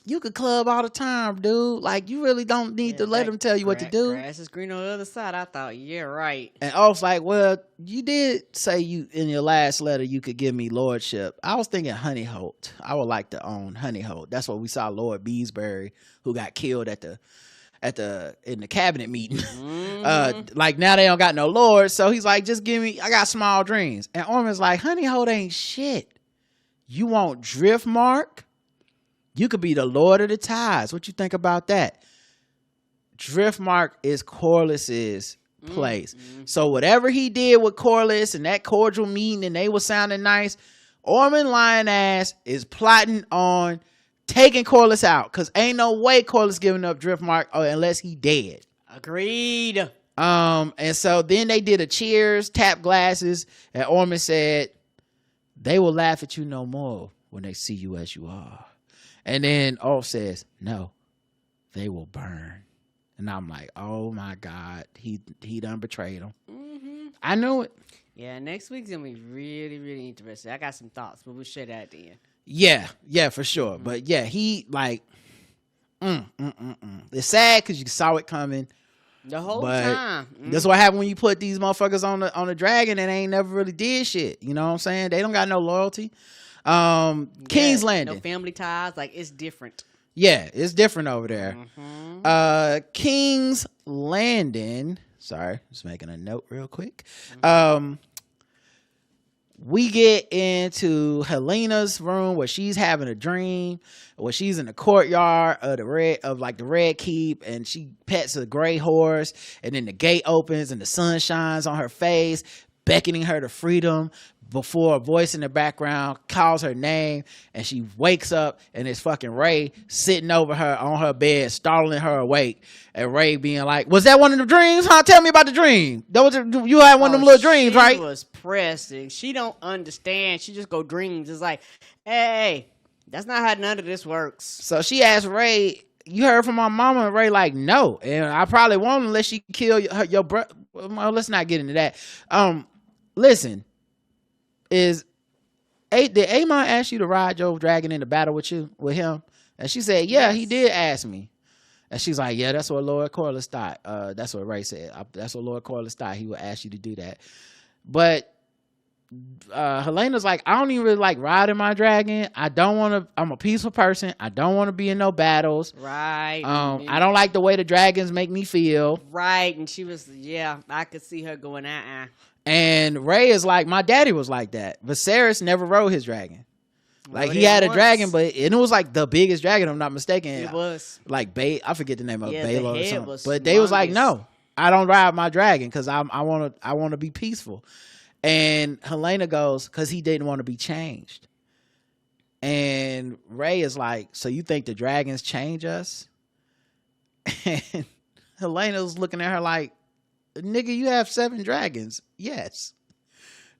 you could club all the time, dude. Like, you really don't need to let them tell you what to do. Grass is green on the other side. I thought, yeah, right. And Oath's like, well, you did say you in your last letter you could give me lordship. I was thinking Honey Holt. I would like to own Honey Holt. That's what we saw Lord Beesbury, who got killed in the cabinet meeting. Like, now they don't got no lord, so he's like, just give me, I got small dreams. And Orman's like, Honey Holt ain't shit. You want Driftmark? You could be the Lord of the Tides. What you think about that? Driftmark is Corliss's place. So whatever he did with Corliss and that cordial meeting and they were sounding nice, Orman Lion ass is plotting on taking Corliss out because ain't no way Corliss giving up Driftmark unless he dead. Agreed. And so then they did a cheers, tap glasses, and Orman said, they will laugh at you no more when they see you as you are. And then Oath says, no, they will burn. And I'm like, oh my God, he done betrayed him. I knew it. Yeah, next week's gonna be really, really interesting. I got some thoughts, but we'll share that at the end. Yeah, for sure. But yeah, he like, it's sad because you saw it coming the whole time. That's what happened when you put these motherfuckers on the dragon and they ain't never really did shit. You know what I'm saying? They don't got no loyalty. King's Landing, no family ties. Like, it's different. Yeah, it's different over there. King's Landing. Sorry, just making a note real quick. We get into Helena's room where she's having a dream, where she's in the courtyard of the Red Keep, and she pets a gray horse, and then the gate opens and the sun shines on her face, beckoning her to freedom. Before a voice in the background calls her name, and she wakes up, and it's fucking Ray sitting over her on her bed, startling her awake. And Ray being like, "Was that one of the dreams? Huh? Tell me about the dream. You had one of them little dreams, right?" She was pressed, and she don't understand. She just go dreams. It's like, hey, that's not how none of this works. So she asked Ray, "You heard from my mama?" And Ray like, "No, and I probably won't unless she kill your brother." Well, let's not get into that. Listen. Did Amon ask you to ride your dragon into battle with him? And she said, yeah, yes. He did ask me. And she's like, yeah, that's what Lord Corliss thought. That's what Ray said. That's what Lord Corliss thought. He would ask you to do that. But Helena's like, I don't even really like riding my dragon. I'm a peaceful person. I don't want to be in no battles. Right. I don't like the way the dragons make me feel. Right. And she was, I could see her going, And Ray is like, my daddy was like that. Viserys never rode his dragon. Like, he had a dragon, and it was like the biggest dragon, if I'm not mistaken. It was. Like, I forget the name of it, Baylor or something. But humongous. they was like, no, I don't ride my dragon because I want to be peaceful. And Helena goes, because he didn't want to be changed. And Ray is like, so you think the dragons change us? And Helena's looking at her like, nigga, you have 7 dragons. Yes.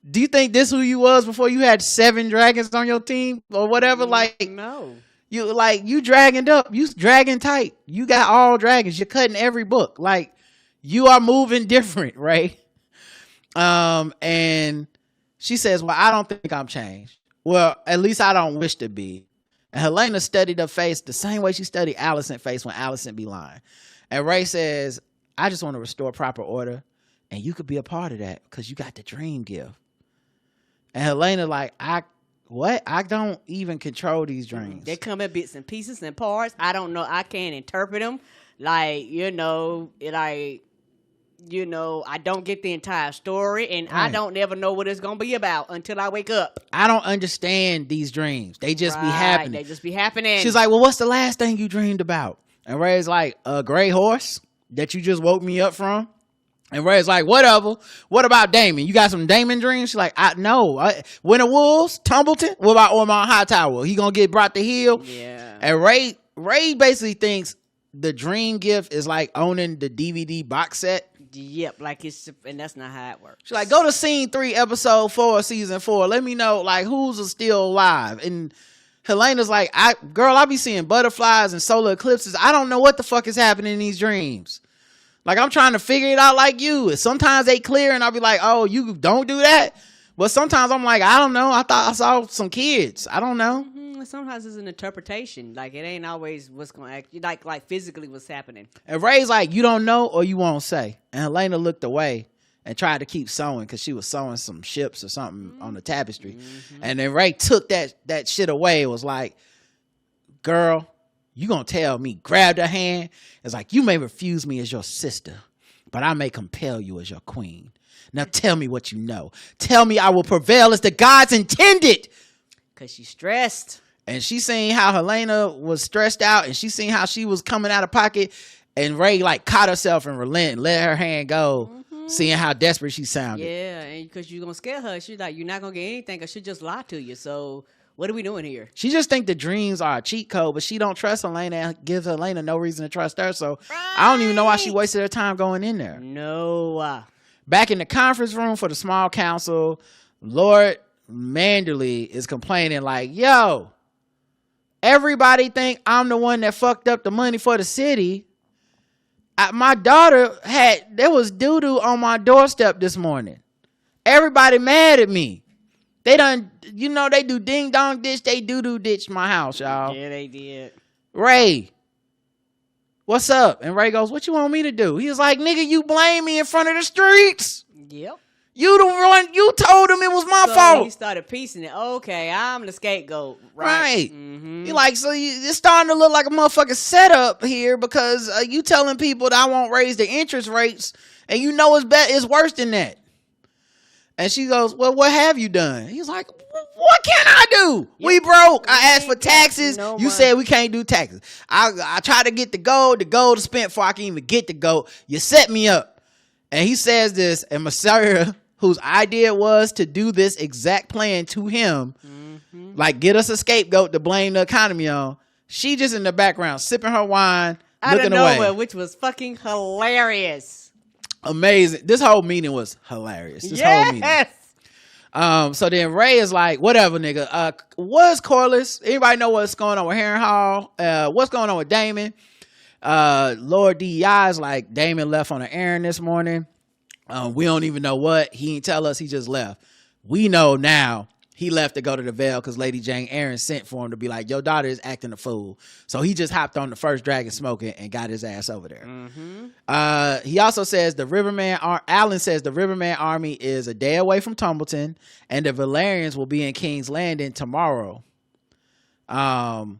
Do you think this who you was before you had 7 dragons on your team or whatever? Like, no. You dragoned up. You dragon tight. You got all dragons. You're cutting every book. Like, you are moving different, right? And she says, well, I don't think I'm changed. Well, at least I don't wish to be. And Helena studied her face the same way she studied Allison's face when Allison be lying. And Ray says, I just want to restore proper order. And you could be a part of that because you got the dream gift. And Helena like, I don't even control these dreams. They come in bits and pieces and parts. I don't know. I can't interpret them. Like, I don't get the entire story, and right. I don't ever know what it's going to be about until I wake up. I don't understand these dreams. They just be happening. They just be happening. She's like, well, what's the last thing you dreamed about? And Ray's like, a gray horse that you just woke me up from. And Ray's like, whatever. What about Damon? You got some Damon dreams? She's like, no. Winter Wolves, Tumbleton. What about Ormond Hightower? He gonna get brought to heel? Yeah. And Ray basically thinks the dream gift is like owning the DVD box set. Yep, and that's not how it works. She's like, go to scene 3, episode 4, season 4. Let me know like who's still alive. And Helena's like, I be seeing butterflies and solar eclipses. I don't know what the fuck is happening in these dreams. Like, I'm trying to figure it out like you. Sometimes they clear and I'll be like, oh, you don't do that? But sometimes I'm like, I don't know. I thought I saw some kids. I don't know. Mm-hmm. Sometimes it's an interpretation. Like, it ain't always what's going to act like physically what's happening. And Ray's like, you don't know or you won't say. And Helena looked away and tried to keep sewing because she was sewing some ships or something on the tapestry. Mm-hmm. And then Ray took that shit away. It was like, girl, you gonna tell me, grabbed her hand. It's like, you may refuse me as your sister, but I may compel you as your queen. Now tell me what you know. Tell me I will prevail as the gods intended. Because she's stressed. And she seen how Helena was stressed out, and she seen how she was coming out of pocket, and Ray like caught herself and relent and let her hand go, seeing how desperate she sounded. Yeah, and because you're gonna scare her. She's like, you're not gonna get anything because she just lied to you. So what are we doing here? She just think the dreams are a cheat code, but she don't trust Helena and gives Helena no reason to trust her. So I don't even know why she wasted her time going in there. No. Back in the conference room for the small council, Lord Manderley is complaining like, yo, everybody think I'm the one that fucked up the money for the city. My daughter there was doo-doo on my doorstep this morning. Everybody mad at me. They done, they do ding dong ditch, they doo-doo ditch my house, y'all. Yeah, they did. Ray, what's up? And Ray goes, what you want me to do? He was like, nigga, you blame me in front of the streets. Yep. You the one, you told him it was my fault. He started piecing it. Okay, I'm the scapegoat. Right. Mm-hmm. He like, so it's starting to look like a motherfucking setup here because you telling people that I won't raise the interest rates and it's worse than that. And she goes, well, what have you done? He's like, what can I do? Yep. We broke. I asked for taxes. You said we can't do taxes. I tried to get the gold. The gold is spent before I can even get the gold. You set me up. And he says this, and Messiah, whose idea was to do this exact plan to him, like get us a scapegoat to blame the economy on, she just in the background sipping her wine, looking away. Which was fucking hilarious. Amazing. This whole meeting was hilarious. Whole meeting. So then Ray is like, whatever, nigga. What's Corliss? Anybody know what's going on with Harrenhal? What's going on with Damon? Lord DEI is like, Damon left on an errand this morning. We don't even know what. He didn't tell us. He just left. We know now he left to go to the Vale because Lady Jane Aaron sent for him to be like, your daughter is acting a fool. So he just hopped on the first dragon smoking and got his ass over there. Mm-hmm. He also says Alan says the Riverman army is a day away from Tumbleton and the Valerians will be in King's Landing tomorrow. And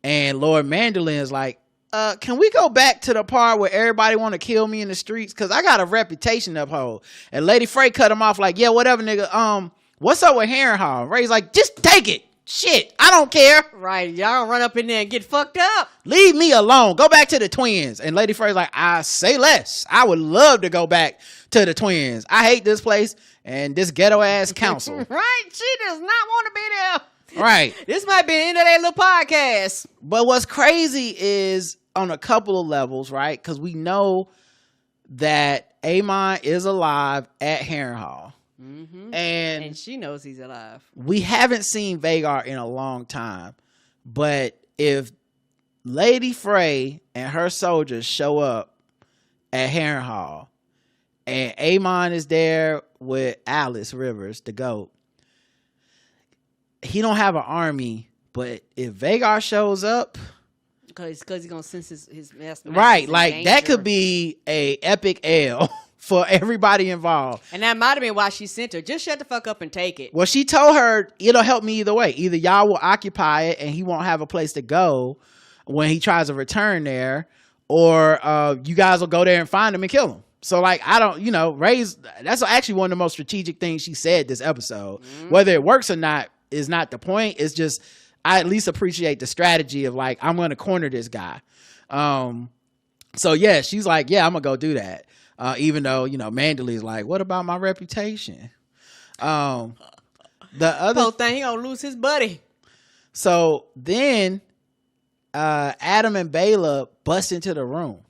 Lord Manderlin is like, can we go back to the part where everybody want to kill me in the streets? Because I got a reputation to uphold. And Lady Frey cut him off like, yeah, whatever, nigga. What's up with Harrenhal? Ray's like, just take it. Shit, I don't care. Right, y'all run up in there and get fucked up. Leave me alone. Go back to the twins. And Lady Frey's like, I say less. I would love to go back to the twins. I hate this place and this ghetto ass council. Right, she does not want to be there. Right. This might be the end of their little podcast. But what's crazy is on a couple of levels, right? Because we know that Amon is alive at Harrenhal. And she knows he's alive. We haven't seen Vagar in a long time. But if Lady Frey and her soldiers show up at Harrenhal and Amon is there with Alice Rivers, the goat, he don't have an army. But if Vagar shows up, because he's gonna sense his master, right? Like that could be a epic L for everybody involved. And that might have been why she sent her. Just shut the fuck up and take it. Well, she told her it'll help me either way. Either y'all will occupy it and he won't have a place to go when he tries to return there, or you guys will go there and find him and kill him. So like, I don't, Ray's, that's actually one of the most strategic things she said this episode. Whether it works or not is not the point. It's just, I at least appreciate the strategy of like, I'm going to corner this guy. So yeah, she's like, yeah, I'm gonna go do that. Even though, Manderley's like, what about my reputation? The other whole thing, he gonna lose his buddy. So then Adam and Bayla bust into the room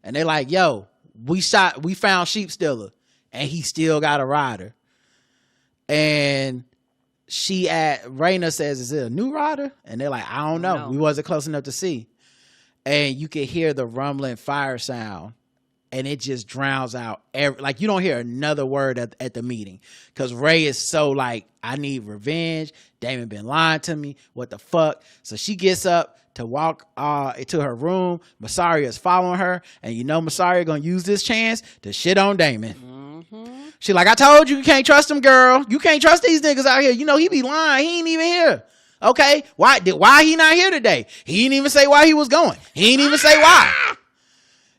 and they're like, yo, we found Sheep Stealer and he still got a rider. And Raina says, is it a new rider? And they're like, I don't know. We wasn't close enough to see. And you can hear the rumbling fire sound and it just drowns out like you don't hear another word at the meeting because Ray is so like, I need revenge. Damon been lying to me. What the fuck? So she gets up to walk into her room. Masaria is following her, and Masaria gonna use this chance to shit on Damon. She like, I told you can't trust him, girl. You can't trust these niggas out here. He be lying. He ain't even here. Okay, why he not here today? He didn't even say why he was going. He didn't even say why.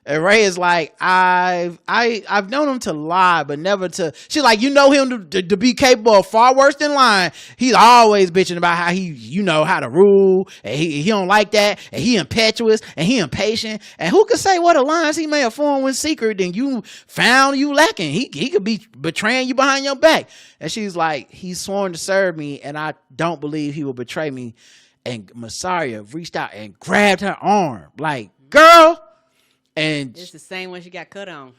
And Ray is like, I've known him to lie, but never to. She's like, him to be capable of far worse than lying. He's always bitching about how he, how to rule, and he don't like that, and he impetuous, and he impatient. And who could say what alliance he may have formed with secret, and you found you lacking? He could be betraying you behind your back. And she's like, he's sworn to serve me, and I don't believe he will betray me. And Masaria reached out and grabbed her arm, like, girl. And it's the same one she got cut on.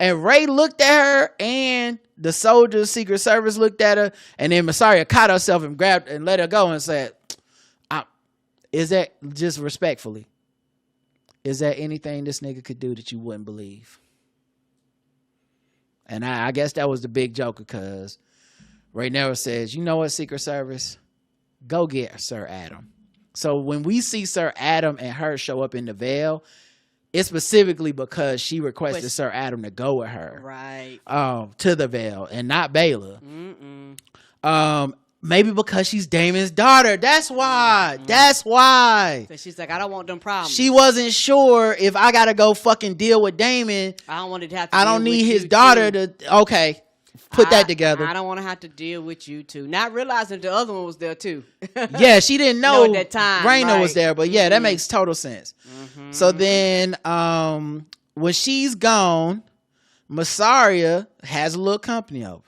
And Ray looked at her, and the soldiers, Secret Service looked at her, and then Masaria caught herself and grabbed and let her go and said, is that, just respectfully, is there anything this nigga could do that you wouldn't believe? And I guess that was the big joke, because Ray Nero says, you know what, Secret Service? Go get Sir Adam. So when we see Sir Adam and her show up in the Veil, it's specifically because she requested Sir Adam to go with her, right? To the Veil, and not Bayla. Maybe because she's Damon's daughter. That's why. That's why. So she's like, I don't want them problems. She wasn't sure if I gotta go fucking deal with Damon. I don't want it to have to. I don't need his daughter to. Okay. Put that together. I don't want to have to deal with you two. Not realizing the other one was there too. Yeah, she didn't know at that time. Raina was there, but yeah, that makes total sense. So then, when she's gone, Masaria has a little company over.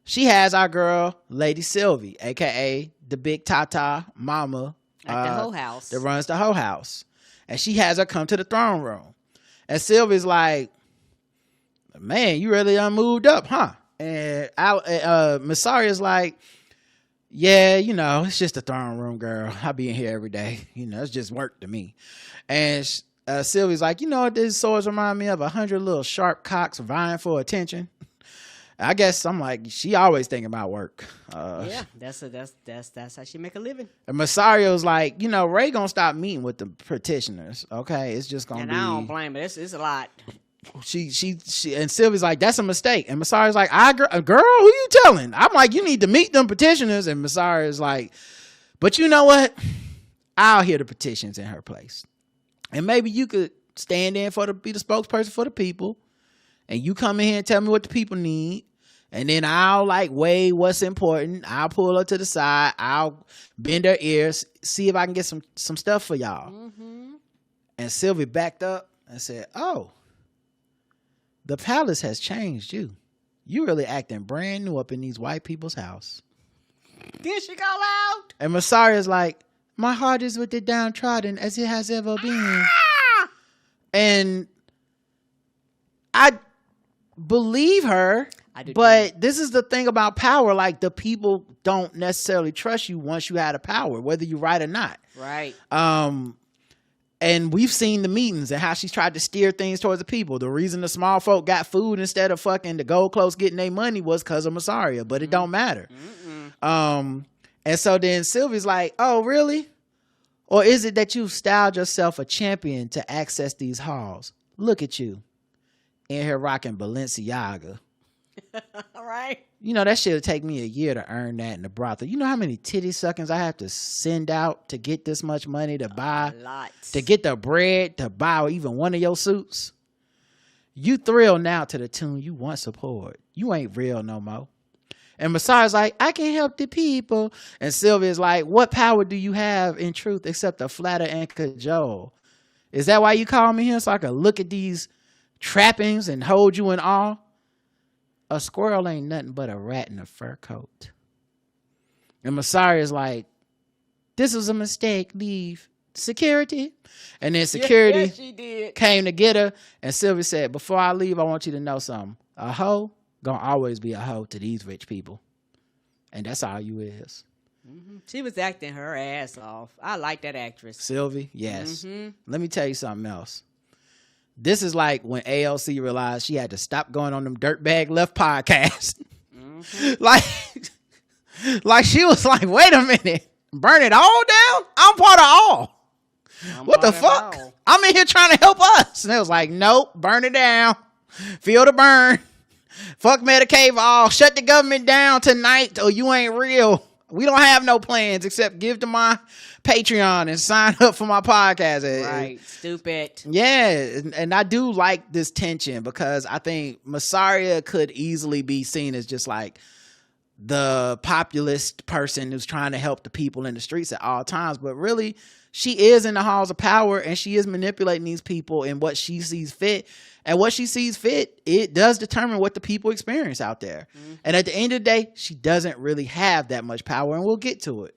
She has our girl, Lady Sylvie, aka the big Tata mama at the whole house that runs the whole house, and she has her come to the throne room. And Sylvie's like, man, you really moved up, huh? And Masaria's like, yeah, it's just a throne room, girl. I be in here every day. It's just work to me. And Sylvie's like, you know what these swords remind me of? 100 little sharp cocks vying for attention. I guess I'm like, she always thinking about work. Yeah, that's how she make a living. And Masario's like, Ray gonna stop meeting with the petitioners. Okay, it's just gonna be. And I don't blame it. It's a lot. She and Sylvie's like, that's a mistake. And Masaria's like, girl, who you telling? I'm like, you need to meet them petitioners. And Masaria's like, but you know what? I'll hear the petitions in her place. And maybe you could stand in be the spokesperson for the people. And you come in here and tell me what the people need. And then I'll weigh what's important. I'll pull her to the side. I'll bend her ears, see if I can get some stuff for y'all. And Sylvie backed up and said, oh, the palace has changed you. You really acting brand new up in these white people's house. Did she go loud? And Masaria's like, my heart is with the downtrodden as it has ever been. And I believe her, but this is the thing about power. Like, the people don't necessarily trust you once you have the power, whether you're right or not. Right. And we've seen the meetings and how she's tried to steer things towards the people. The reason the small folk got food instead of fucking the Gold Coast getting their money was because of Massaria, but it don't matter. And so then Sylvie's like, oh, really? Or is it that you've styled yourself a champion to access these halls? Look at you in here rocking Balenciaga. All right. You know, that shit'll take me a year to earn that in the brothel. You know how many titty suckings I have to send out to get this much money to buy? Lots. To get the bread to buy even one of your suits? You thrill now to the tune you once abhorred. You ain't real no more. And Messiah's like, I can help the people. And Sylvia's like, what power do you have in truth except to flatter and cajole? Is that why you call me here? So I can look at these trappings and hold you in awe? A squirrel ain't nothing but a rat in a fur coat. And Messiah's like, this was a mistake. Leave. Security. And then security she did. came to get her. And Sylvia said, before I leave, I want you to know something. A hoe gonna always be a hoe to these rich people. And that's all you is. She was acting her ass off. I like that actress. Sylvie, yes. Let me tell you something else. This is like when ALC realized she had to stop going on them Dirtbag Left podcasts. Like she was like, wait a minute. Burn it all down? I'm part of all. What the fuck? I'm in here trying to help us. And it was like, nope, burn it down. Feel the burn. Fuck Medicaid for all. Shut the government down tonight or you ain't real. We don't have no plans except give to my Patreon and sign up for my podcast. Right. Stupid. Yeah. And I do like this tension because I think Massaria could easily be seen as just like the populist person who's trying to help the people in the streets at all times. But really, she is in the halls of power and she is manipulating these people in what she sees fit. And what she sees fit, it does determine what the people experience out there. And at the end of the day, she doesn't really have that much power, and we'll get to it.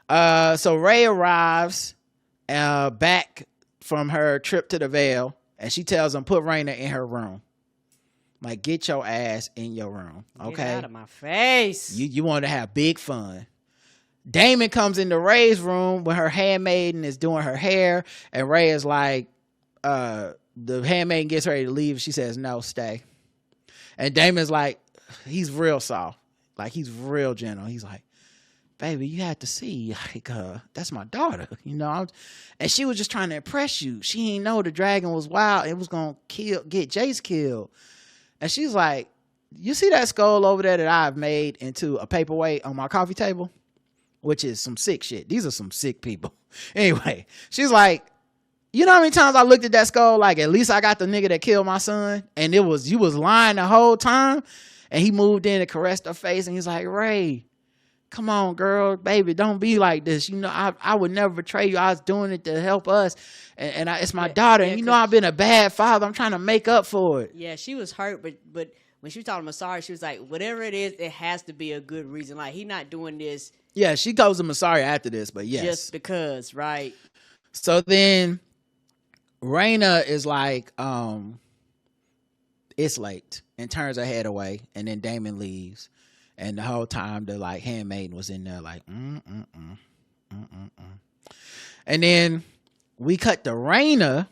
So Ray arrives back from her trip to the Vale, and she tells him, put Raina in her room. Like, get your ass in your room, okay? Get out of my face. You want to have big fun. Damon comes into Ray's room when her handmaiden is doing her hair, and Ray is like, the handmaiden gets ready to leave. She says, no, stay. And Damon's like, he's real soft. Like, he's real gentle. He's like, baby, you had to see, like, that's my daughter, you know? And she was just trying to impress you. She didn't know the dragon was wild. It was going to get Jace killed. And she's like, you see that skull over there that I've made into a paperweight on my coffee table? Which is some sick shit. These are some sick people. Anyway, she's like, you know how many times I looked at that skull? Like, at least I got the nigga that killed my son. And you was lying the whole time. And he moved in and caressed her face. And he's like, Ray, come on, girl, baby, don't be like this. You know, I would never betray you. I was doing it to help us. And it's my daughter. And you know, I've been a bad father. I'm trying to make up for it. Yeah, she was hurt. But when she was talking to Masari, she was like, whatever it is, it has to be a good reason. Like, he not doing this. Yeah, she goes to Masari after this, but yes. Just because, right? So then Raina is like, it's late, and turns her head away, and then Damon leaves. And the whole time the like handmaiden was in there like, And then we cut to Raina,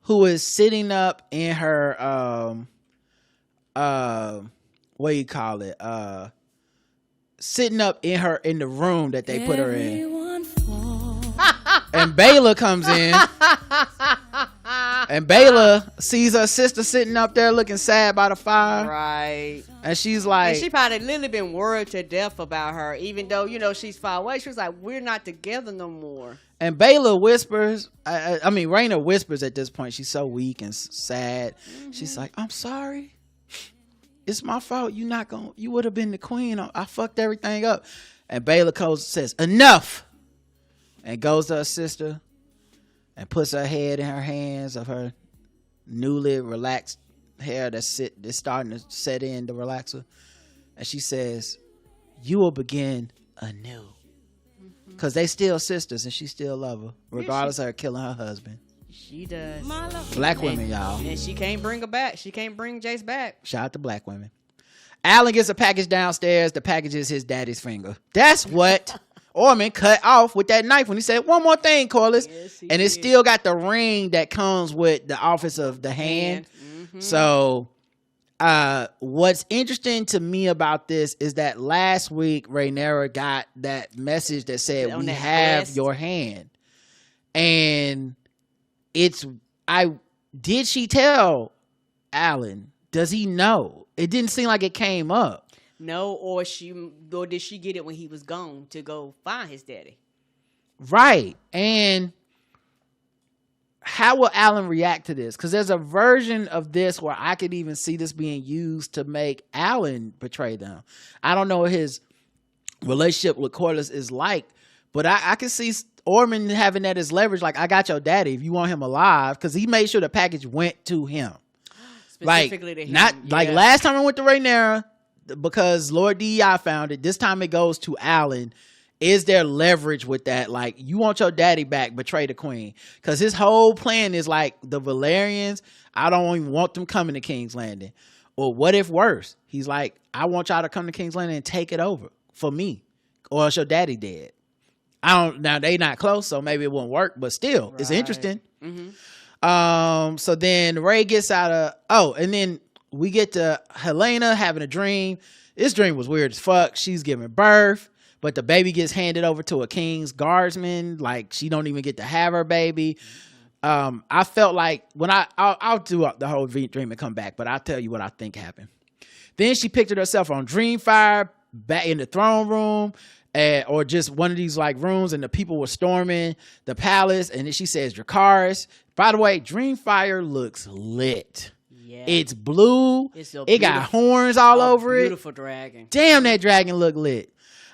who is sitting up in her what do you call it? Sitting up in the room that they put her in. And Bayla comes in. And Bayla sees her sister sitting up there looking sad by the fire. Right. And she's like... And she probably literally been worried to death about her, even though, you know, she's far away. She was like, we're not together no more. And Bayla whispers... I mean, Raina whispers at this point. She's so weak and sad. She's like, I'm sorry. It's my fault. You would have been the queen. I fucked everything up. And Bayla says, enough! And goes to her sister and puts her head in her hands of her newly relaxed hair that's starting to set in the relaxer. And she says, you will begin anew. Because they still sisters and she still love her, regardless of her killing her husband. She does. Black women, y'all. And she can't bring her back. She can't bring Jace back. Shout out to black women. Alan gets a package downstairs. The package is his daddy's finger. That's what Orman cut off with that knife when he said, "One more thing, Corliss." Yes, and it still got the ring that comes with the office of the hand. Mm-hmm. So what's interesting to me about this is that last week Rhaenyra got that message that said, "We have your hand." And did she tell Alan? Does he know? It didn't seem like it came up. No, or did she get it when he was gone to go find his daddy? Right. And how will Alan react to this? Because there's a version of this where I could even see this being used to make Alan betray them. I don't know what his relationship with Corliss is like, but I can see Orman having that as leverage. Like, I got your daddy if you want him alive, because he made sure the package went to him. Specifically like, to him. Not like last time I went to Rhaenyra, because Lord DEI found it. This time it goes to Alan. Is there leverage with that? Like, you want your daddy back, betray the queen. Because his whole plan is like, the Valerians, I don't even want them coming to King's Landing. Or what if worse? He's like, I want y'all to come to King's Landing and take it over for me. Or else your daddy dead. Now they not close, so maybe it won't work, but still, it's interesting. Mm-hmm. So then Ray gets out of, and then we get to Helena having a dream. This dream was weird as fuck. She's giving birth, but the baby gets handed over to a king's guardsman. Like, she don't even get to have her baby. I felt like when I'll do the whole dream and come back, but I'll tell you what I think happened. Then she pictured herself on Dreamfire, back in the throne room, or just one of these like rooms, and the people were storming the palace. And then she says, Dracarys. By the way, Dreamfire looks lit. Yeah. It's blue. It got horns all over it. Beautiful dragon. Damn, that dragon look lit.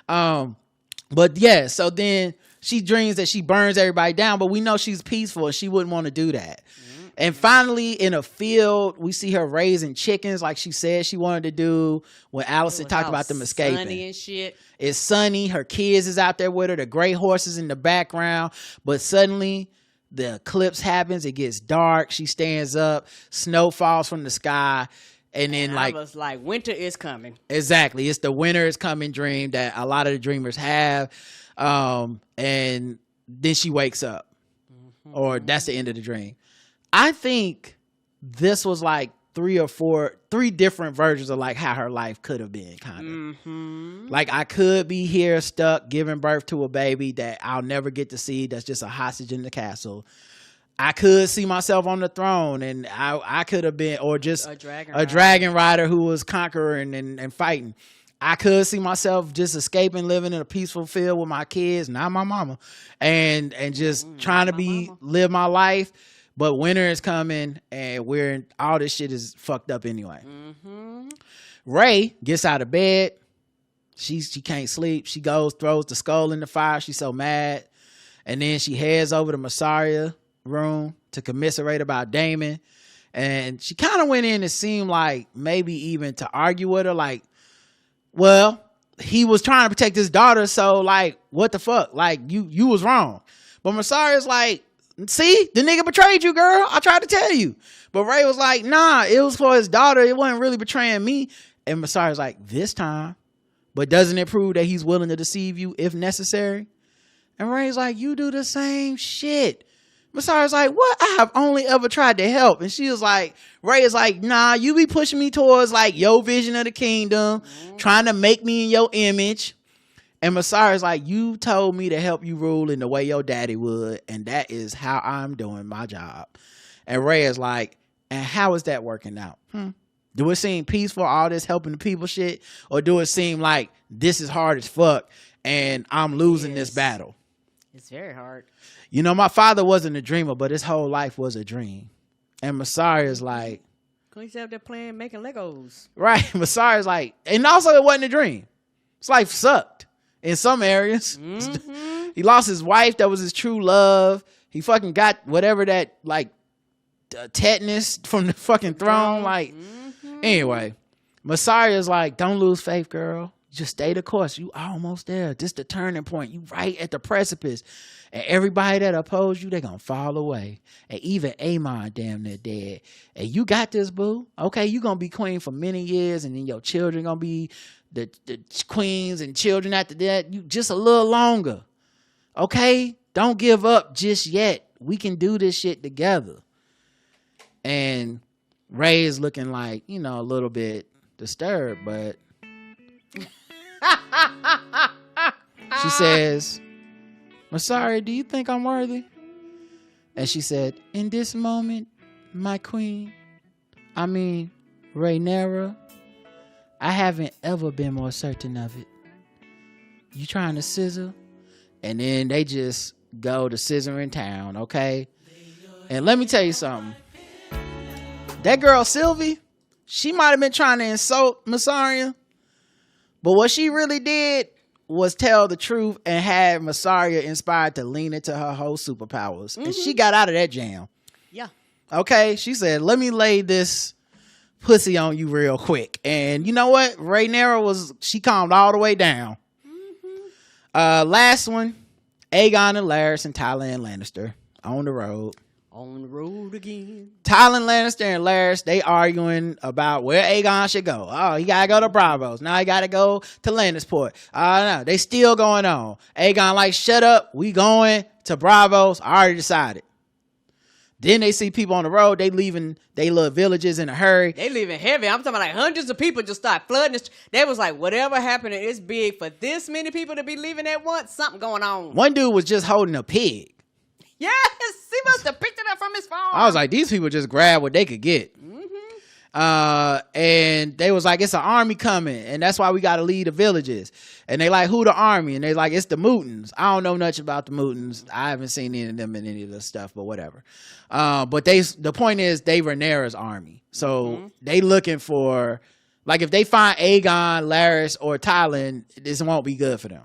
But yeah, so then she dreams that she burns everybody down, but we know she's peaceful and she wouldn't want to do that. Mm-hmm. And finally, in a field, we see her raising chickens like she said she wanted to do when Alicent talked about them escaping. Sunny and shit. It's sunny. Her kids is out there with her. The gray horses in the background. But suddenly, the eclipse happens. It gets dark. She stands up. Snow falls from the sky. And then, I was like, winter is coming. Exactly. It's the winter is coming dream that a lot of the dreamers have. And then she wakes up. Mm-hmm. Or that's the end of the dream. I think this was like three different versions of like how her life could have been, kind of. Mm-hmm. Like, I could be here stuck giving birth to a baby that I'll never get to see, that's just a hostage in the castle. I could see myself on the throne, and I could have been, or just a dragon rider who was conquering and fighting. I could see myself just escaping, living in a peaceful field with my kids, not my mama, and just trying to live my life. But winter is coming, and all this shit is fucked up anyway. Mm-hmm. Ray gets out of bed. She can't sleep. She goes, throws the skull in the fire. She's so mad. And then she heads over to Massaria room to commiserate about Daemon. And she kind of went in and seemed like maybe even to argue with her. Like, well, he was trying to protect his daughter, so like, what the fuck? Like, you was wrong. But Massaria's like, see, the nigga betrayed you, girl. I tried to tell you. But Ray was like, nah, it was for his daughter. It wasn't really betraying me. And Massaria's like, this time. But doesn't it prove that he's willing to deceive you if necessary? And Ray's like, you do the same shit. Massaria's like, what? I have only ever tried to help. And she was like, Ray is like, nah, you be pushing me towards like your vision of the kingdom, trying to make me in your image. And Massaria's like, you told me to help you rule in the way your daddy would, and that is how I'm doing my job. And Ray is like, and how is that working out? Do it seem peaceful, all this helping the people shit? Or do it seem like this is hard as fuck and I'm losing this battle? It's very hard. You know, my father wasn't a dreamer, but his whole life was a dream. And Massaria's like, he's out there playing, making Legos. Right. Massaria's like, and also it wasn't a dream. His life sucked in some areas. Mm-hmm. He lost his wife. That was his true love. He fucking got whatever that, like, tetanus from the fucking throne. Like, anyway, Massaria's like, don't lose faith, girl. Just stay the course. You almost there. This the turning point. You right at the precipice. And everybody that oppose you, they gonna fall away. And even Amon damn near dead. And you got this, boo. Okay, you gonna be queen for many years, and then your children gonna be the queens and children after that. You just a little longer. Okay? Don't give up just yet. We can do this shit together. And Ray is looking like, you know, a little bit disturbed, but she says, Masari, do you think I'm worthy? And she said, in this moment, my queen, I mean, Rhaenyra, I haven't ever been more certain of it. You trying to scissor? And then they just go to scissoring town, okay? And let me tell you something. That girl, Sylvie, she might have been trying to insult Massaria, but what she really did was tell the truth and had Massaria inspired to lean into her whole superpowers. And she got out of that jam. Yeah. Okay? She said, let me lay this pussy on you real quick. And you know what? Rhaenyra she calmed all the way down. Last one, Aegon and Larys and Tyler and Lannister on the road. On the road again. Tyler Lannister and Larys, they arguing about where Aegon should go. Oh, he gotta go to Bravos. Now he gotta go to Lannisport. No, they still going on. Aegon like, shut up. We going to Bravos. I already decided. Then they see people on the road. They leaving they little villages in a hurry. They leaving heavy. I'm talking about like hundreds of people just start flooding. They was like, whatever happened, it's big for this many people to be leaving at once. Something going on. One dude was just holding a pig. Yes, he must have picked it up from his phone. I was like, these people just grabbed what they could get. And they was like, it's an army coming, and that's why we got to leave the villages. And they like, who the army? And they like, it's the Mootons. I don't know much about the Mootons. I haven't seen any of them in any of the stuff, but whatever. But the point is, they Rhaenyra's army. So they looking for, like, if they find Aegon, Larys, or Tylan, this won't be good for them.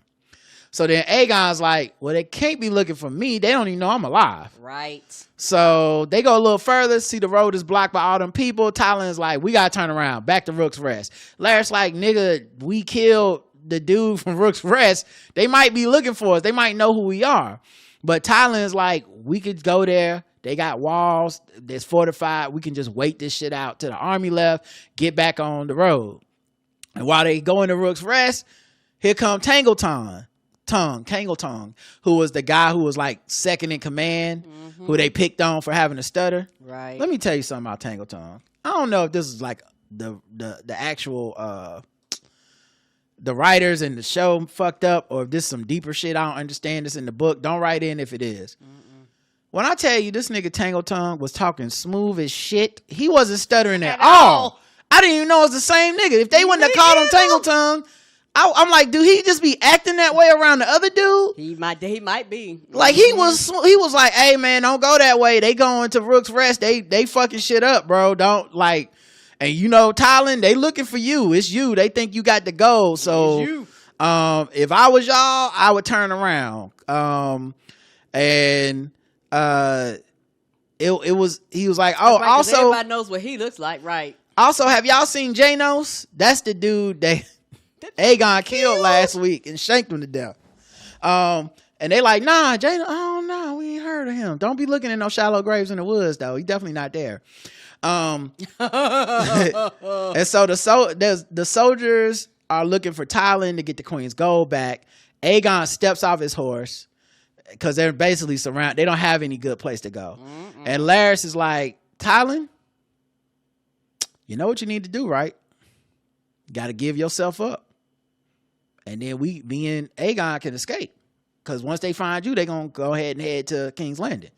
So then Aegon's like, well, they can't be looking for me. They don't even know I'm alive. Right. So they go a little further, see the road is blocked by all them people. Tylan's like, we got to turn around, back to Rook's Rest. Larry's like, nigga, we killed the dude from Rook's Rest. They might be looking for us. They might know who we are. But Tylan's like, we could go there. They got walls that's fortified. We can just wait this shit out till the army left, get back on the road. And while they go into Rook's Rest, here come Tangletongue, who was the guy who was like second in command, who they picked on for having a stutter. Right. Let me tell you something about Tangletongue. I don't know if this is like the actual the writers and the show fucked up, or if this is some deeper shit. I don't understand this in the book. Don't write in if it is. When I tell you this nigga Tangletongue was talking smooth as shit, he wasn't stuttering at all. I didn't even know it was the same nigga. If they wouldn't have called him Tangletongue, I'm like, dude, he just be acting that way around the other dude? He might be. Like, he was like, hey, man, don't go that way. They going to Rook's Rest. They fucking shit up, bro. Don't, like, and you know, Tylan, they looking for you. It's you. They think you got the goal. So, if I was y'all, I would turn around. He was like, oh, right, also, everybody knows what he looks like, right? Also, have y'all seen Janos? That's the dude Aegon killed last week and shanked him to death. And they like, nah, Janos, oh no, we ain't heard of him. Don't be looking at no shallow graves in the woods, though. He's definitely not there. And so the soldiers are looking for Tylan to get the Queen's gold back. Aegon steps off his horse because they're basically surrounded. They don't have any good place to go. And Larys is like, Tylan, you know what you need to do, right? You got to give yourself up. And then me and Aegon can escape. Because once they find you, they're going to go ahead and head to King's Landing.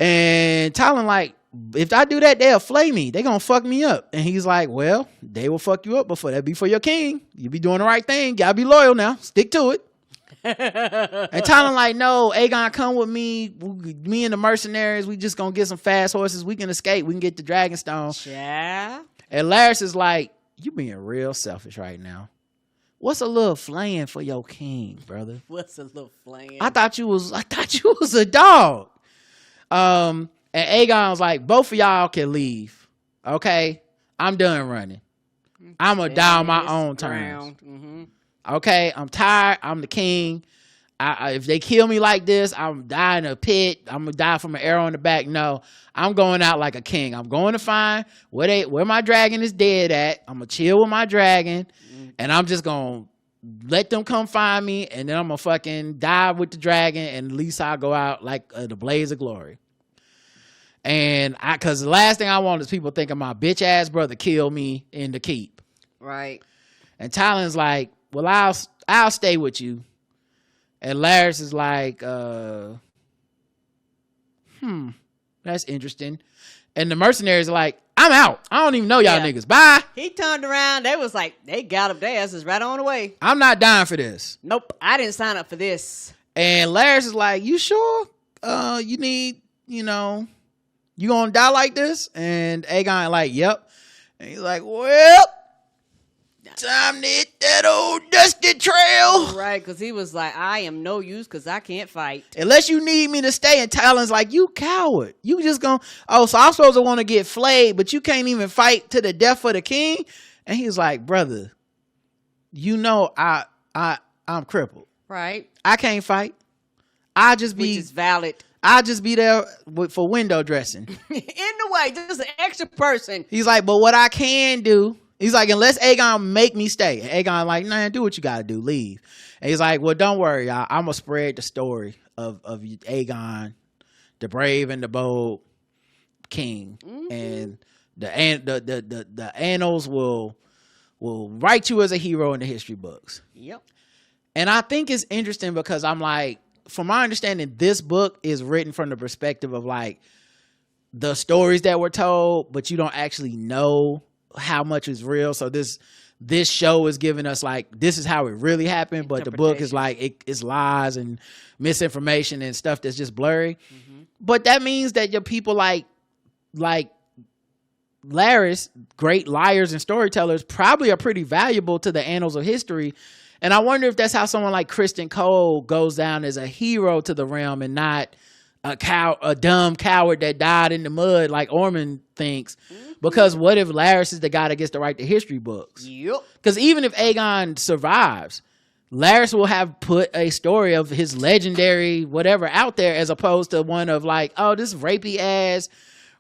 And Tylan like, if I do that, they'll flay me. They're going to fuck me up. And he's like, well, they will fuck you up before that be for your king. You be doing the right thing. Got to be loyal now. Stick to it. And Tylan like, no, Aegon, come with me. Me and the mercenaries, we just going to get some fast horses. We can escape. We can get the Dragonstone. Yeah. And Larys is like, you being real selfish right now. What's a little flaying for your king, brother? What's a little flaying? I thought you was a dog. And Aegon was like, both of y'all can leave. Okay? I'm done running. I'm going to die on my own terms. Okay, I'm tired. I'm the king. If they kill me like this, I'm dying in a pit. I'm going to die from an arrow in the back. No, I'm going out like a king. I'm going to find where my dragon is dead at. I'm going to chill with my dragon, and I'm just going to let them come find me, and then I'm going to fucking die with the dragon, and at least I'll go out like the blaze of glory. And because the last thing I want is people thinking my bitch ass brother killed me in the keep. Right. And Talon's like, well, I'll stay with you. And Laris is like, that's interesting. And the mercenaries are like, I'm out. I don't even know y'all niggas. Bye. He turned around. They was like, they got up their asses right on the way. I'm not dying for this. Nope. I didn't sign up for this. And Laris is like, you sure? You need, you gonna die like this? And Aegon like, yep. And he's like, well, time to hit that old dusty trail. Right, because he was like, I am no use because I can't fight. Unless you need me to stay. And Talon's like, you coward. You just gonna, so I'm supposed to want to get flayed, but you can't even fight to the death for the king? And he's like, brother, I'm crippled. Right. I can't fight. Which is valid. I'll just be there for window dressing. In the way, just an extra person. He's like, but what I can do, he's like, unless Aegon make me stay. And Aegon like, nah, do what you gotta do, leave. And he's like, well, don't worry, y'all. I'm gonna spread the story of Aegon, the brave and the bold king, and the annals will write you as a hero in the history books. Yep. And I think it's interesting because I'm like, from my understanding, this book is written from the perspective of like the stories that were told, but you don't actually know how much is real. So this show is giving us like, this is how it really happened, but the book is like, it's lies and misinformation and stuff that's just blurry. But that means that your people like Laris, great liars and storytellers, probably are pretty valuable to the annals of history. And I wonder if that's how someone like Kristen Cole goes down as a hero to the realm and not a dumb coward that died in the mud like Ormond thinks. Because what if Laris is the guy that gets to write the history books? Yep. Because even if Aegon survives, Laris will have put a story of his legendary whatever out there as opposed to one of like, oh, this rapey ass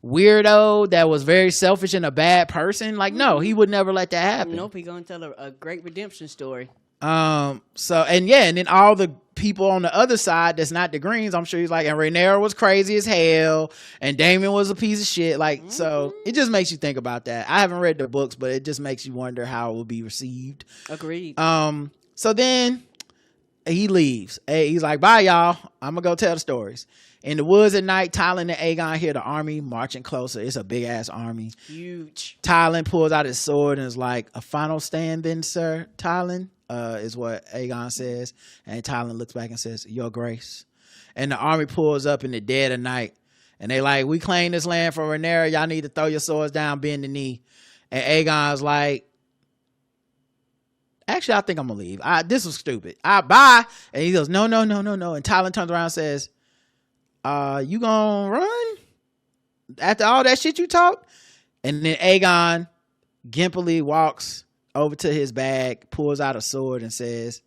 weirdo that was very selfish and a bad person. Like, no, he would never let that happen. Nope, he's gonna tell a great redemption story. And then all the people on the other side that's not the Greens, I'm sure he's like, and Rhaenyra was crazy as hell, and Daemon was a piece of shit. Like, so it just makes you think about that. I haven't read the books, but it just makes you wonder how it will be received. Agreed. So then he leaves. He's like, bye y'all, I'm gonna go tell the stories. In the woods at night, Tylan and Aegon hear the army marching closer. It's a big ass army. Huge. Tylan pulls out his sword and is like, a final stand then, sir, Tylan? Is what Aegon says. And Tylan looks back and says, your grace. And the army pulls up in the dead of night. And they like, we claim this land for Rhaenyra. Y'all need to throw your swords down, bend the knee. And Aegon's like, actually, I think I'm going to leave. This was stupid. Bye. And he goes, no. And Tylan turns around and says, you gonna run? After all that shit you talked? And then Aegon gimpily walks over to his bag, pulls out a sword and says,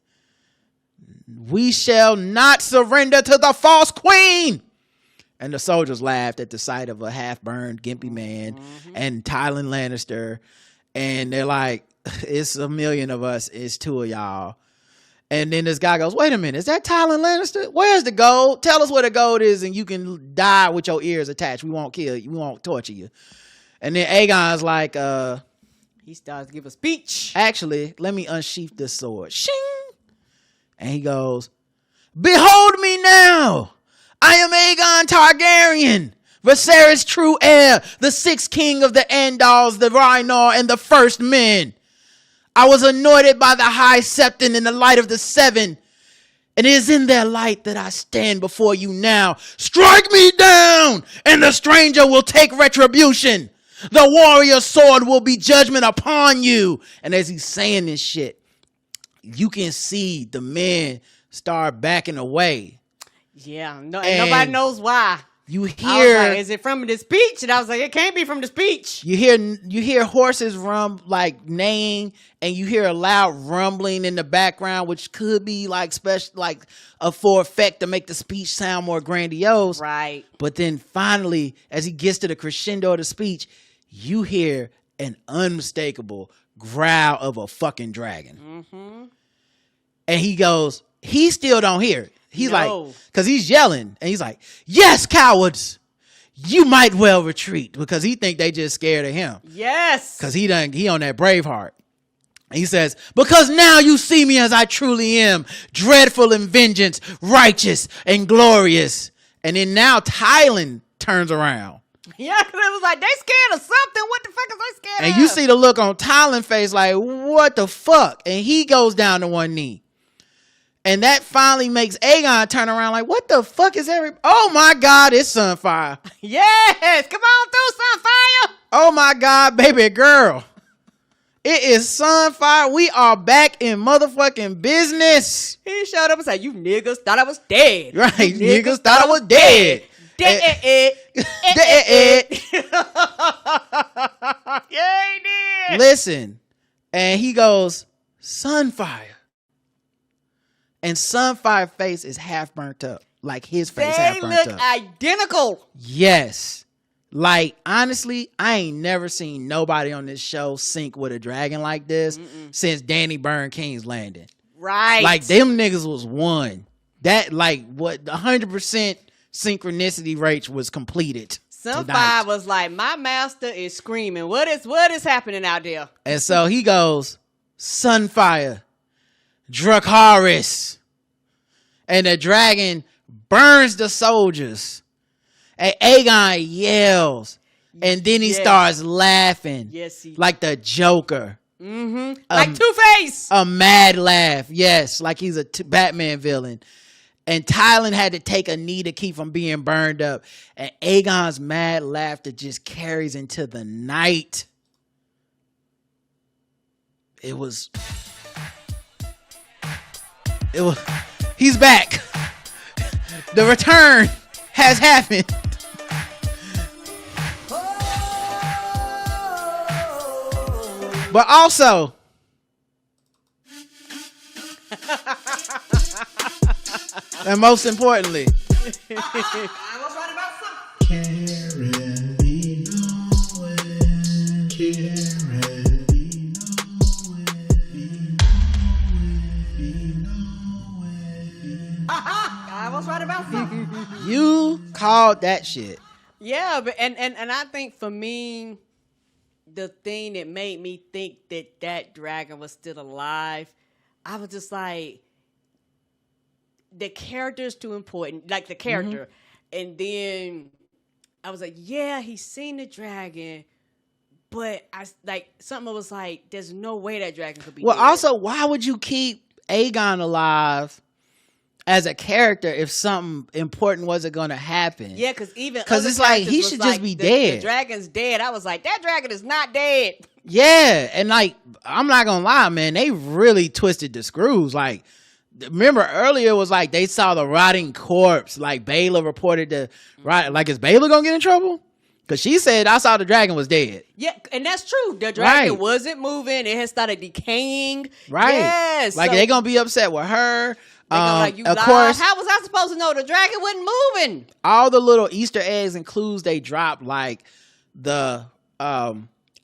we shall not surrender to the false queen. And the soldiers laughed at the sight of a half-burned, gimpy man and Tylan Lannister. And they're like, it's a million of us. It's two of y'all. And then this guy goes, wait a minute. Is that Tylan Lannister? Where's the gold? Tell us where the gold is and you can die with your ears attached. We won't kill you. We won't torture you. And then Aegon's like, he starts to give a speech. Actually, let me unsheath this sword. Shing! And he goes, behold me now. I am Aegon Targaryen, Viserys' true heir, the sixth king of the Andals, the Rhaenyra, and the first men. I was anointed by the high septon in the light of the seven, and it is in their light that I stand before you now. Strike me down, and the stranger will take retribution. The warrior's sword will be judgment upon you. And as he's saying this shit, you can see the men start backing away. Yeah, nobody knows why. You I was hear, like, is it from the speech? And I was like, it can't be from the speech. you hear horses neighing, and you hear a loud rumbling in the background, which could be like special, like for effect to make the speech sound more grandiose. Right. But then finally, as he gets to the crescendo of the speech, you hear an unmistakable growl of a fucking dragon. Mm-hmm. And he still don't hear it. He's No. like, because he's yelling, and he's like, yes, cowards, you might well retreat, because he think they just scared of him. Yes. Because he on that Braveheart. And he says, because now you see me as I truly am, dreadful in vengeance, righteous and glorious. And then now Tylan turns around. Yeah, because it was like, they scared of something. What the fuck is they scared of? And you see the look on Tylan's face like, what the fuck? And he goes down to one knee. And that finally makes Aegon turn around like, what the fuck is oh my God, it's Sunfire. Yes, come on through, Sunfire. Oh my God, baby girl. It is Sunfire. We are back in motherfucking business. He showed up and said, you niggas thought I was dead. Right, niggas thought I was dead. Dead. Yeah, he did. Listen, and he goes, Sunfire. And Sunfire face is half burnt up. Like his face half They burnt look up. identical. Yes. Like, honestly, I ain't never seen nobody on this show sync with a dragon like this since Danny Byrne King's Landing. Right. Like, them niggas was one. That, like, what 100% synchronicity rate was completed. Sunfire was like, my master is screaming. What is happening out there? And so he goes, Sunfire, Dracarys. And the dragon burns the soldiers. And Aegon yells. And then he starts laughing. Yes, he like the Joker. Mm-hmm. Like Two-Face. A mad laugh. Yes, like he's a Batman villain. And Tylan had to take a knee to keep from being burned up. And Aegon's mad laughter just carries into the night. It was, he's back. The return has happened. But also, and most importantly, I was right about something. You called that shit. Yeah, but and I think for me, the thing that made me think that dragon was still alive, I was just like, the character's too important, like the character. And then I was like, yeah, he's seen the dragon, but I like something was like, there's no way that dragon could be dead. Also, why would you keep Aegon alive as a character if something important wasn't going to happen? Yeah, because it's like he should just be dead. The dragon's dead. I was like, that dragon is not dead. Yeah, and like, I'm not gonna lie, man, they really twisted the screws. Like, remember earlier it was like they saw the rotting corpse. Like Baylor reported the like, is Baylor gonna get in trouble? Because she said, I saw the dragon was dead. Yeah, and that's true. The dragon wasn't moving. It had started decaying. Right. Yes. Like, they gonna be upset with her. Like, you of lied. course, How was I supposed to know the dragon wasn't moving? all the little Easter eggs and clues they dropped, like the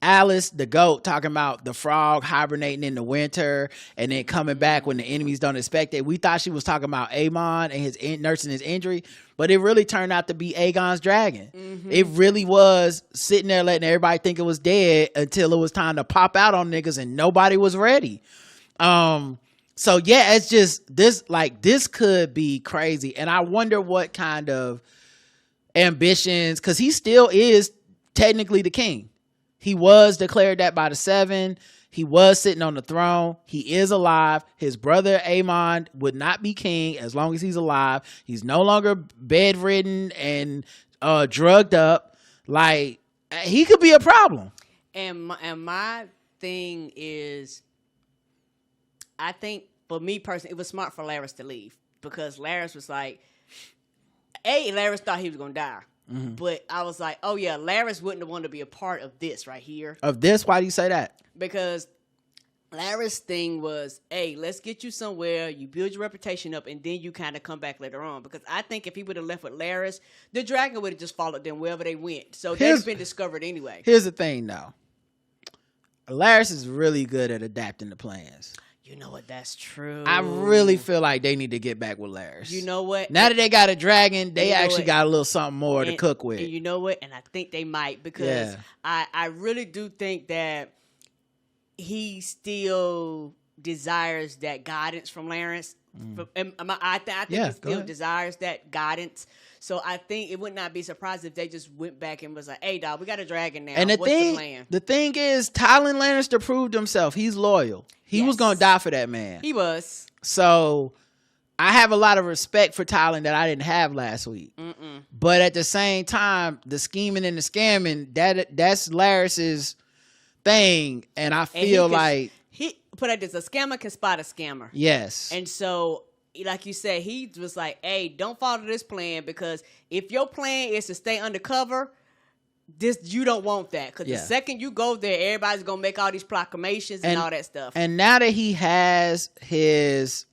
Alice the goat talking about the frog hibernating in the winter and then coming back when the enemies don't expect it. We thought she was talking about Aemon and his nursing his injury, but it really turned out to be Aegon's dragon. It really was sitting there letting everybody think it was dead until it was time to pop out on niggas and nobody was ready. So yeah, it's just this could be crazy. And I wonder what kind of ambitions, because he still is technically the king. He was declared that by the Seven. He was sitting on the throne. He is alive. His brother Aemon would not be king as long as he's alive. He's no longer bedridden and drugged up. Like, he could be a problem. And my thing is, I think for me personally, it was smart for Larys to leave, because Larys was like, Larys thought he was gonna die. But I was like, oh yeah, Laris wouldn't want to be a part of this right here. Of this? Why do you say that? Because Laris' thing was, hey, let's get you somewhere, you build your reputation up, and then you kind of come back later on. Because I think if he would have left with Laris, the dragon would have just followed them wherever they went. So they've been discovered anyway. Here's the thing, though. Laris is really good at adapting the plans. You know what? That's true. I really feel like they need to get back with Laris. You know what? Now that they got a dragon, they actually what? got a little something more to cook with. And you know what? And I think they might, because I really do think that he still desires that guidance from Laris. I think he still desires that guidance. So I think it would not be surprised if they just went back and was like, hey, dog, we got a dragon now. And What's the plan? The thing is, Tywin Lannister proved himself. He's loyal. He was going to die for that man. He was. So I have a lot of respect for Tywin that I didn't have last week. But at the same time, the scheming and the scamming, that's Laris's thing. And I feel like... He put it this, a scammer can spot a scammer. Yes. And so, like you said, he was like, hey, don't follow this plan, because if your plan is to stay undercover, you don't want that. Because the second you go there, everybody's going to make all these proclamations and all that stuff. And now that he has his,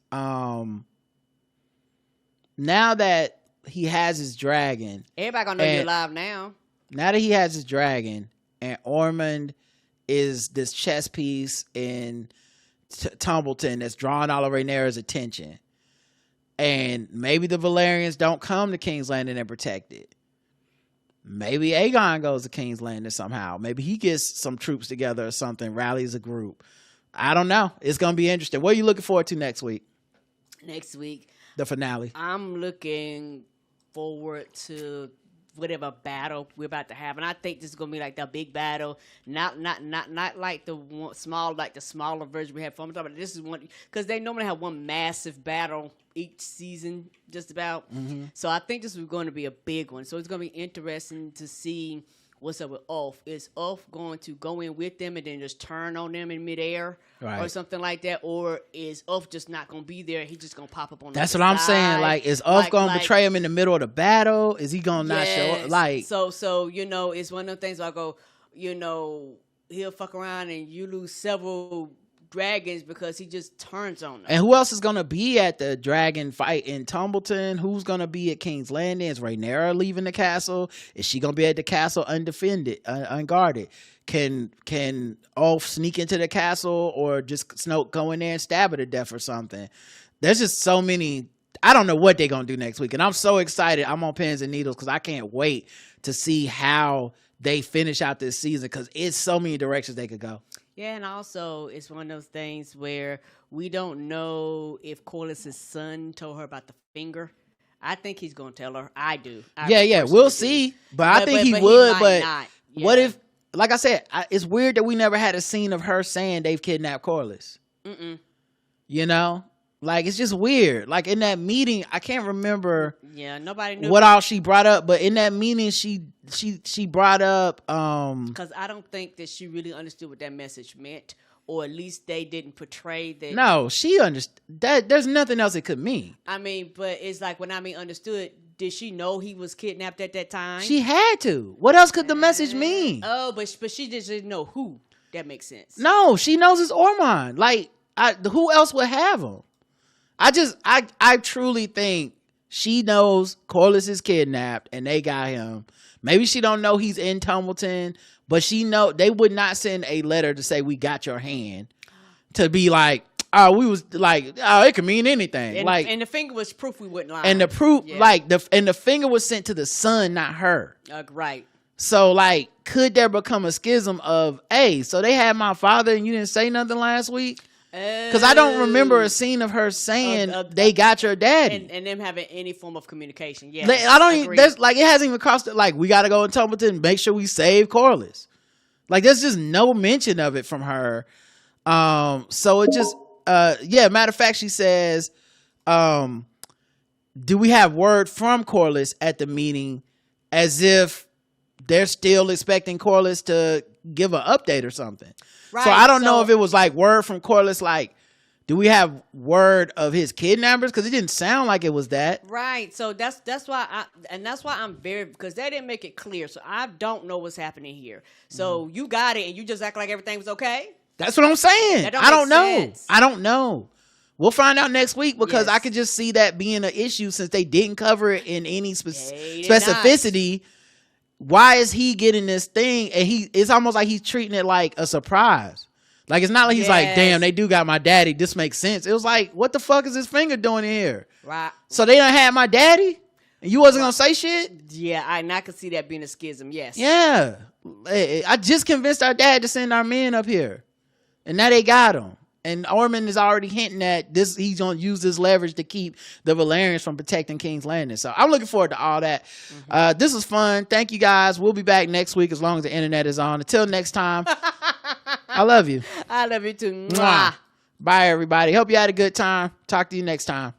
dragon, everybody going to know you're alive now. Now that he has his dragon, and Ormond is this chess piece in Tumbleton that's drawing all of Rhaenyra's attention. And maybe the Valyrians don't come to King's Landing and protect it. Maybe Aegon goes to King's Landing somehow. Maybe he gets some troops together or something, rallies a group. I don't know. It's going to be interesting. What are you looking forward to next week? Next week? The finale. I'm looking forward to whatever battle we're about to have, and I think this is gonna be like the big battle, not like the one, the smaller version we had from. But this is one, because they normally have one massive battle each season, just about. So I think this is going to be a big one. So it's going to be interesting to see what's up with Ulf. Is Ulf going to go in with them and then just turn on them in midair, or something like that? Or is Ulf just not going to be there? He's just going to pop up on That's the what I'm side? saying. Like, is Ulf going to betray him in the middle of the battle? Is he going to not show up? Like, so you know, it's one of the things where I go, you know, he'll fuck around and you lose several dragons because he just turns on them. And who else is going to be at the dragon fight in Tumbleton? Who's going to be at King's Landing? Is Rhaenyra leaving the castle? Is she going to be at the castle undefended, unguarded? Can Ulf sneak into the castle, or just Snoke go in there and stab her to death or something? There's just so many. I don't know what they're going to do next week. And I'm so excited. I'm on pins and needles because I can't wait to see how they finish out this season, because it's so many directions they could go. Yeah, and also it's one of those things where we don't know if Corlys's son told her about the finger. I think he's going to tell her. I do. We'll see. But I think he would. But what if, like I said, it's weird that we never had a scene of her saying they've kidnapped Corlys. You know? Like, it's just weird. Like, in that meeting, I can't remember nobody knew what all she brought up, but in that meeting, she brought up... Because I don't think that she really understood what that message meant, or at least they didn't portray that... No, she understood. There's nothing else it could mean. I mean, but it's like, when I mean understood, did she know he was kidnapped at that time? She had to. What else could the message mean? Oh, but she just didn't know who. That makes sense. No, she knows it's Ormond. Like, who else would have him? I truly think she knows Corlys is kidnapped and they got him. Maybe she don't know he's in Tumbleton, but she know they would not send a letter to say we got your hand, to be like, oh, we was like, oh, it could mean anything. And the finger was proof we wouldn't lie. And the proof, the finger was sent to the son, not her. Right. So, like, could there become a schism of, hey, so they had my father and you didn't say nothing last week? Because I don't remember a scene of her saying they got your daddy and them having any form of communication. Yeah, I don't even. There's like, it hasn't even crossed it. Like, we got to go in Tumbleton and make sure we save Corlys. Like, there's just no mention of it from her. So it just matter of fact, she says, do we have word from Corlys at the meeting, as if they're still expecting Corlys to give an update or something. Right, so I don't know if it was like word from Corlys, like, Do we have word of his kidnappers? Because it didn't sound like it was that. Right. So that's why I'm very, because they didn't make it clear. So I don't know what's happening here. So you got it and you just act like everything was okay? That's what I'm saying. That I don't know. sense. I don't know. We'll find out next week because Yes. I could just see that being an issue since they didn't cover it in any They did specificity. Why is he getting this thing? And it's almost like he's treating it like a surprise. Like, it's not like he's like, Yes. damn, they do got my daddy. This makes sense. It was like, what the fuck is his finger doing here? Right. So they done had my daddy? And you wasn't going to say shit? Yeah, I could see that being a schism. Yes. Yeah. I just convinced our dad to send our men up here. And now they got him. And Orman is already hinting that he's going to use this leverage to keep the Valerians from protecting King's Landing. So I'm looking forward to all that. This was fun. Thank you, guys. We'll be back next week as long as the internet is on. Until next time, I love you. I love you too. Mwah. Bye, everybody. Hope you had a good time. Talk to you next time.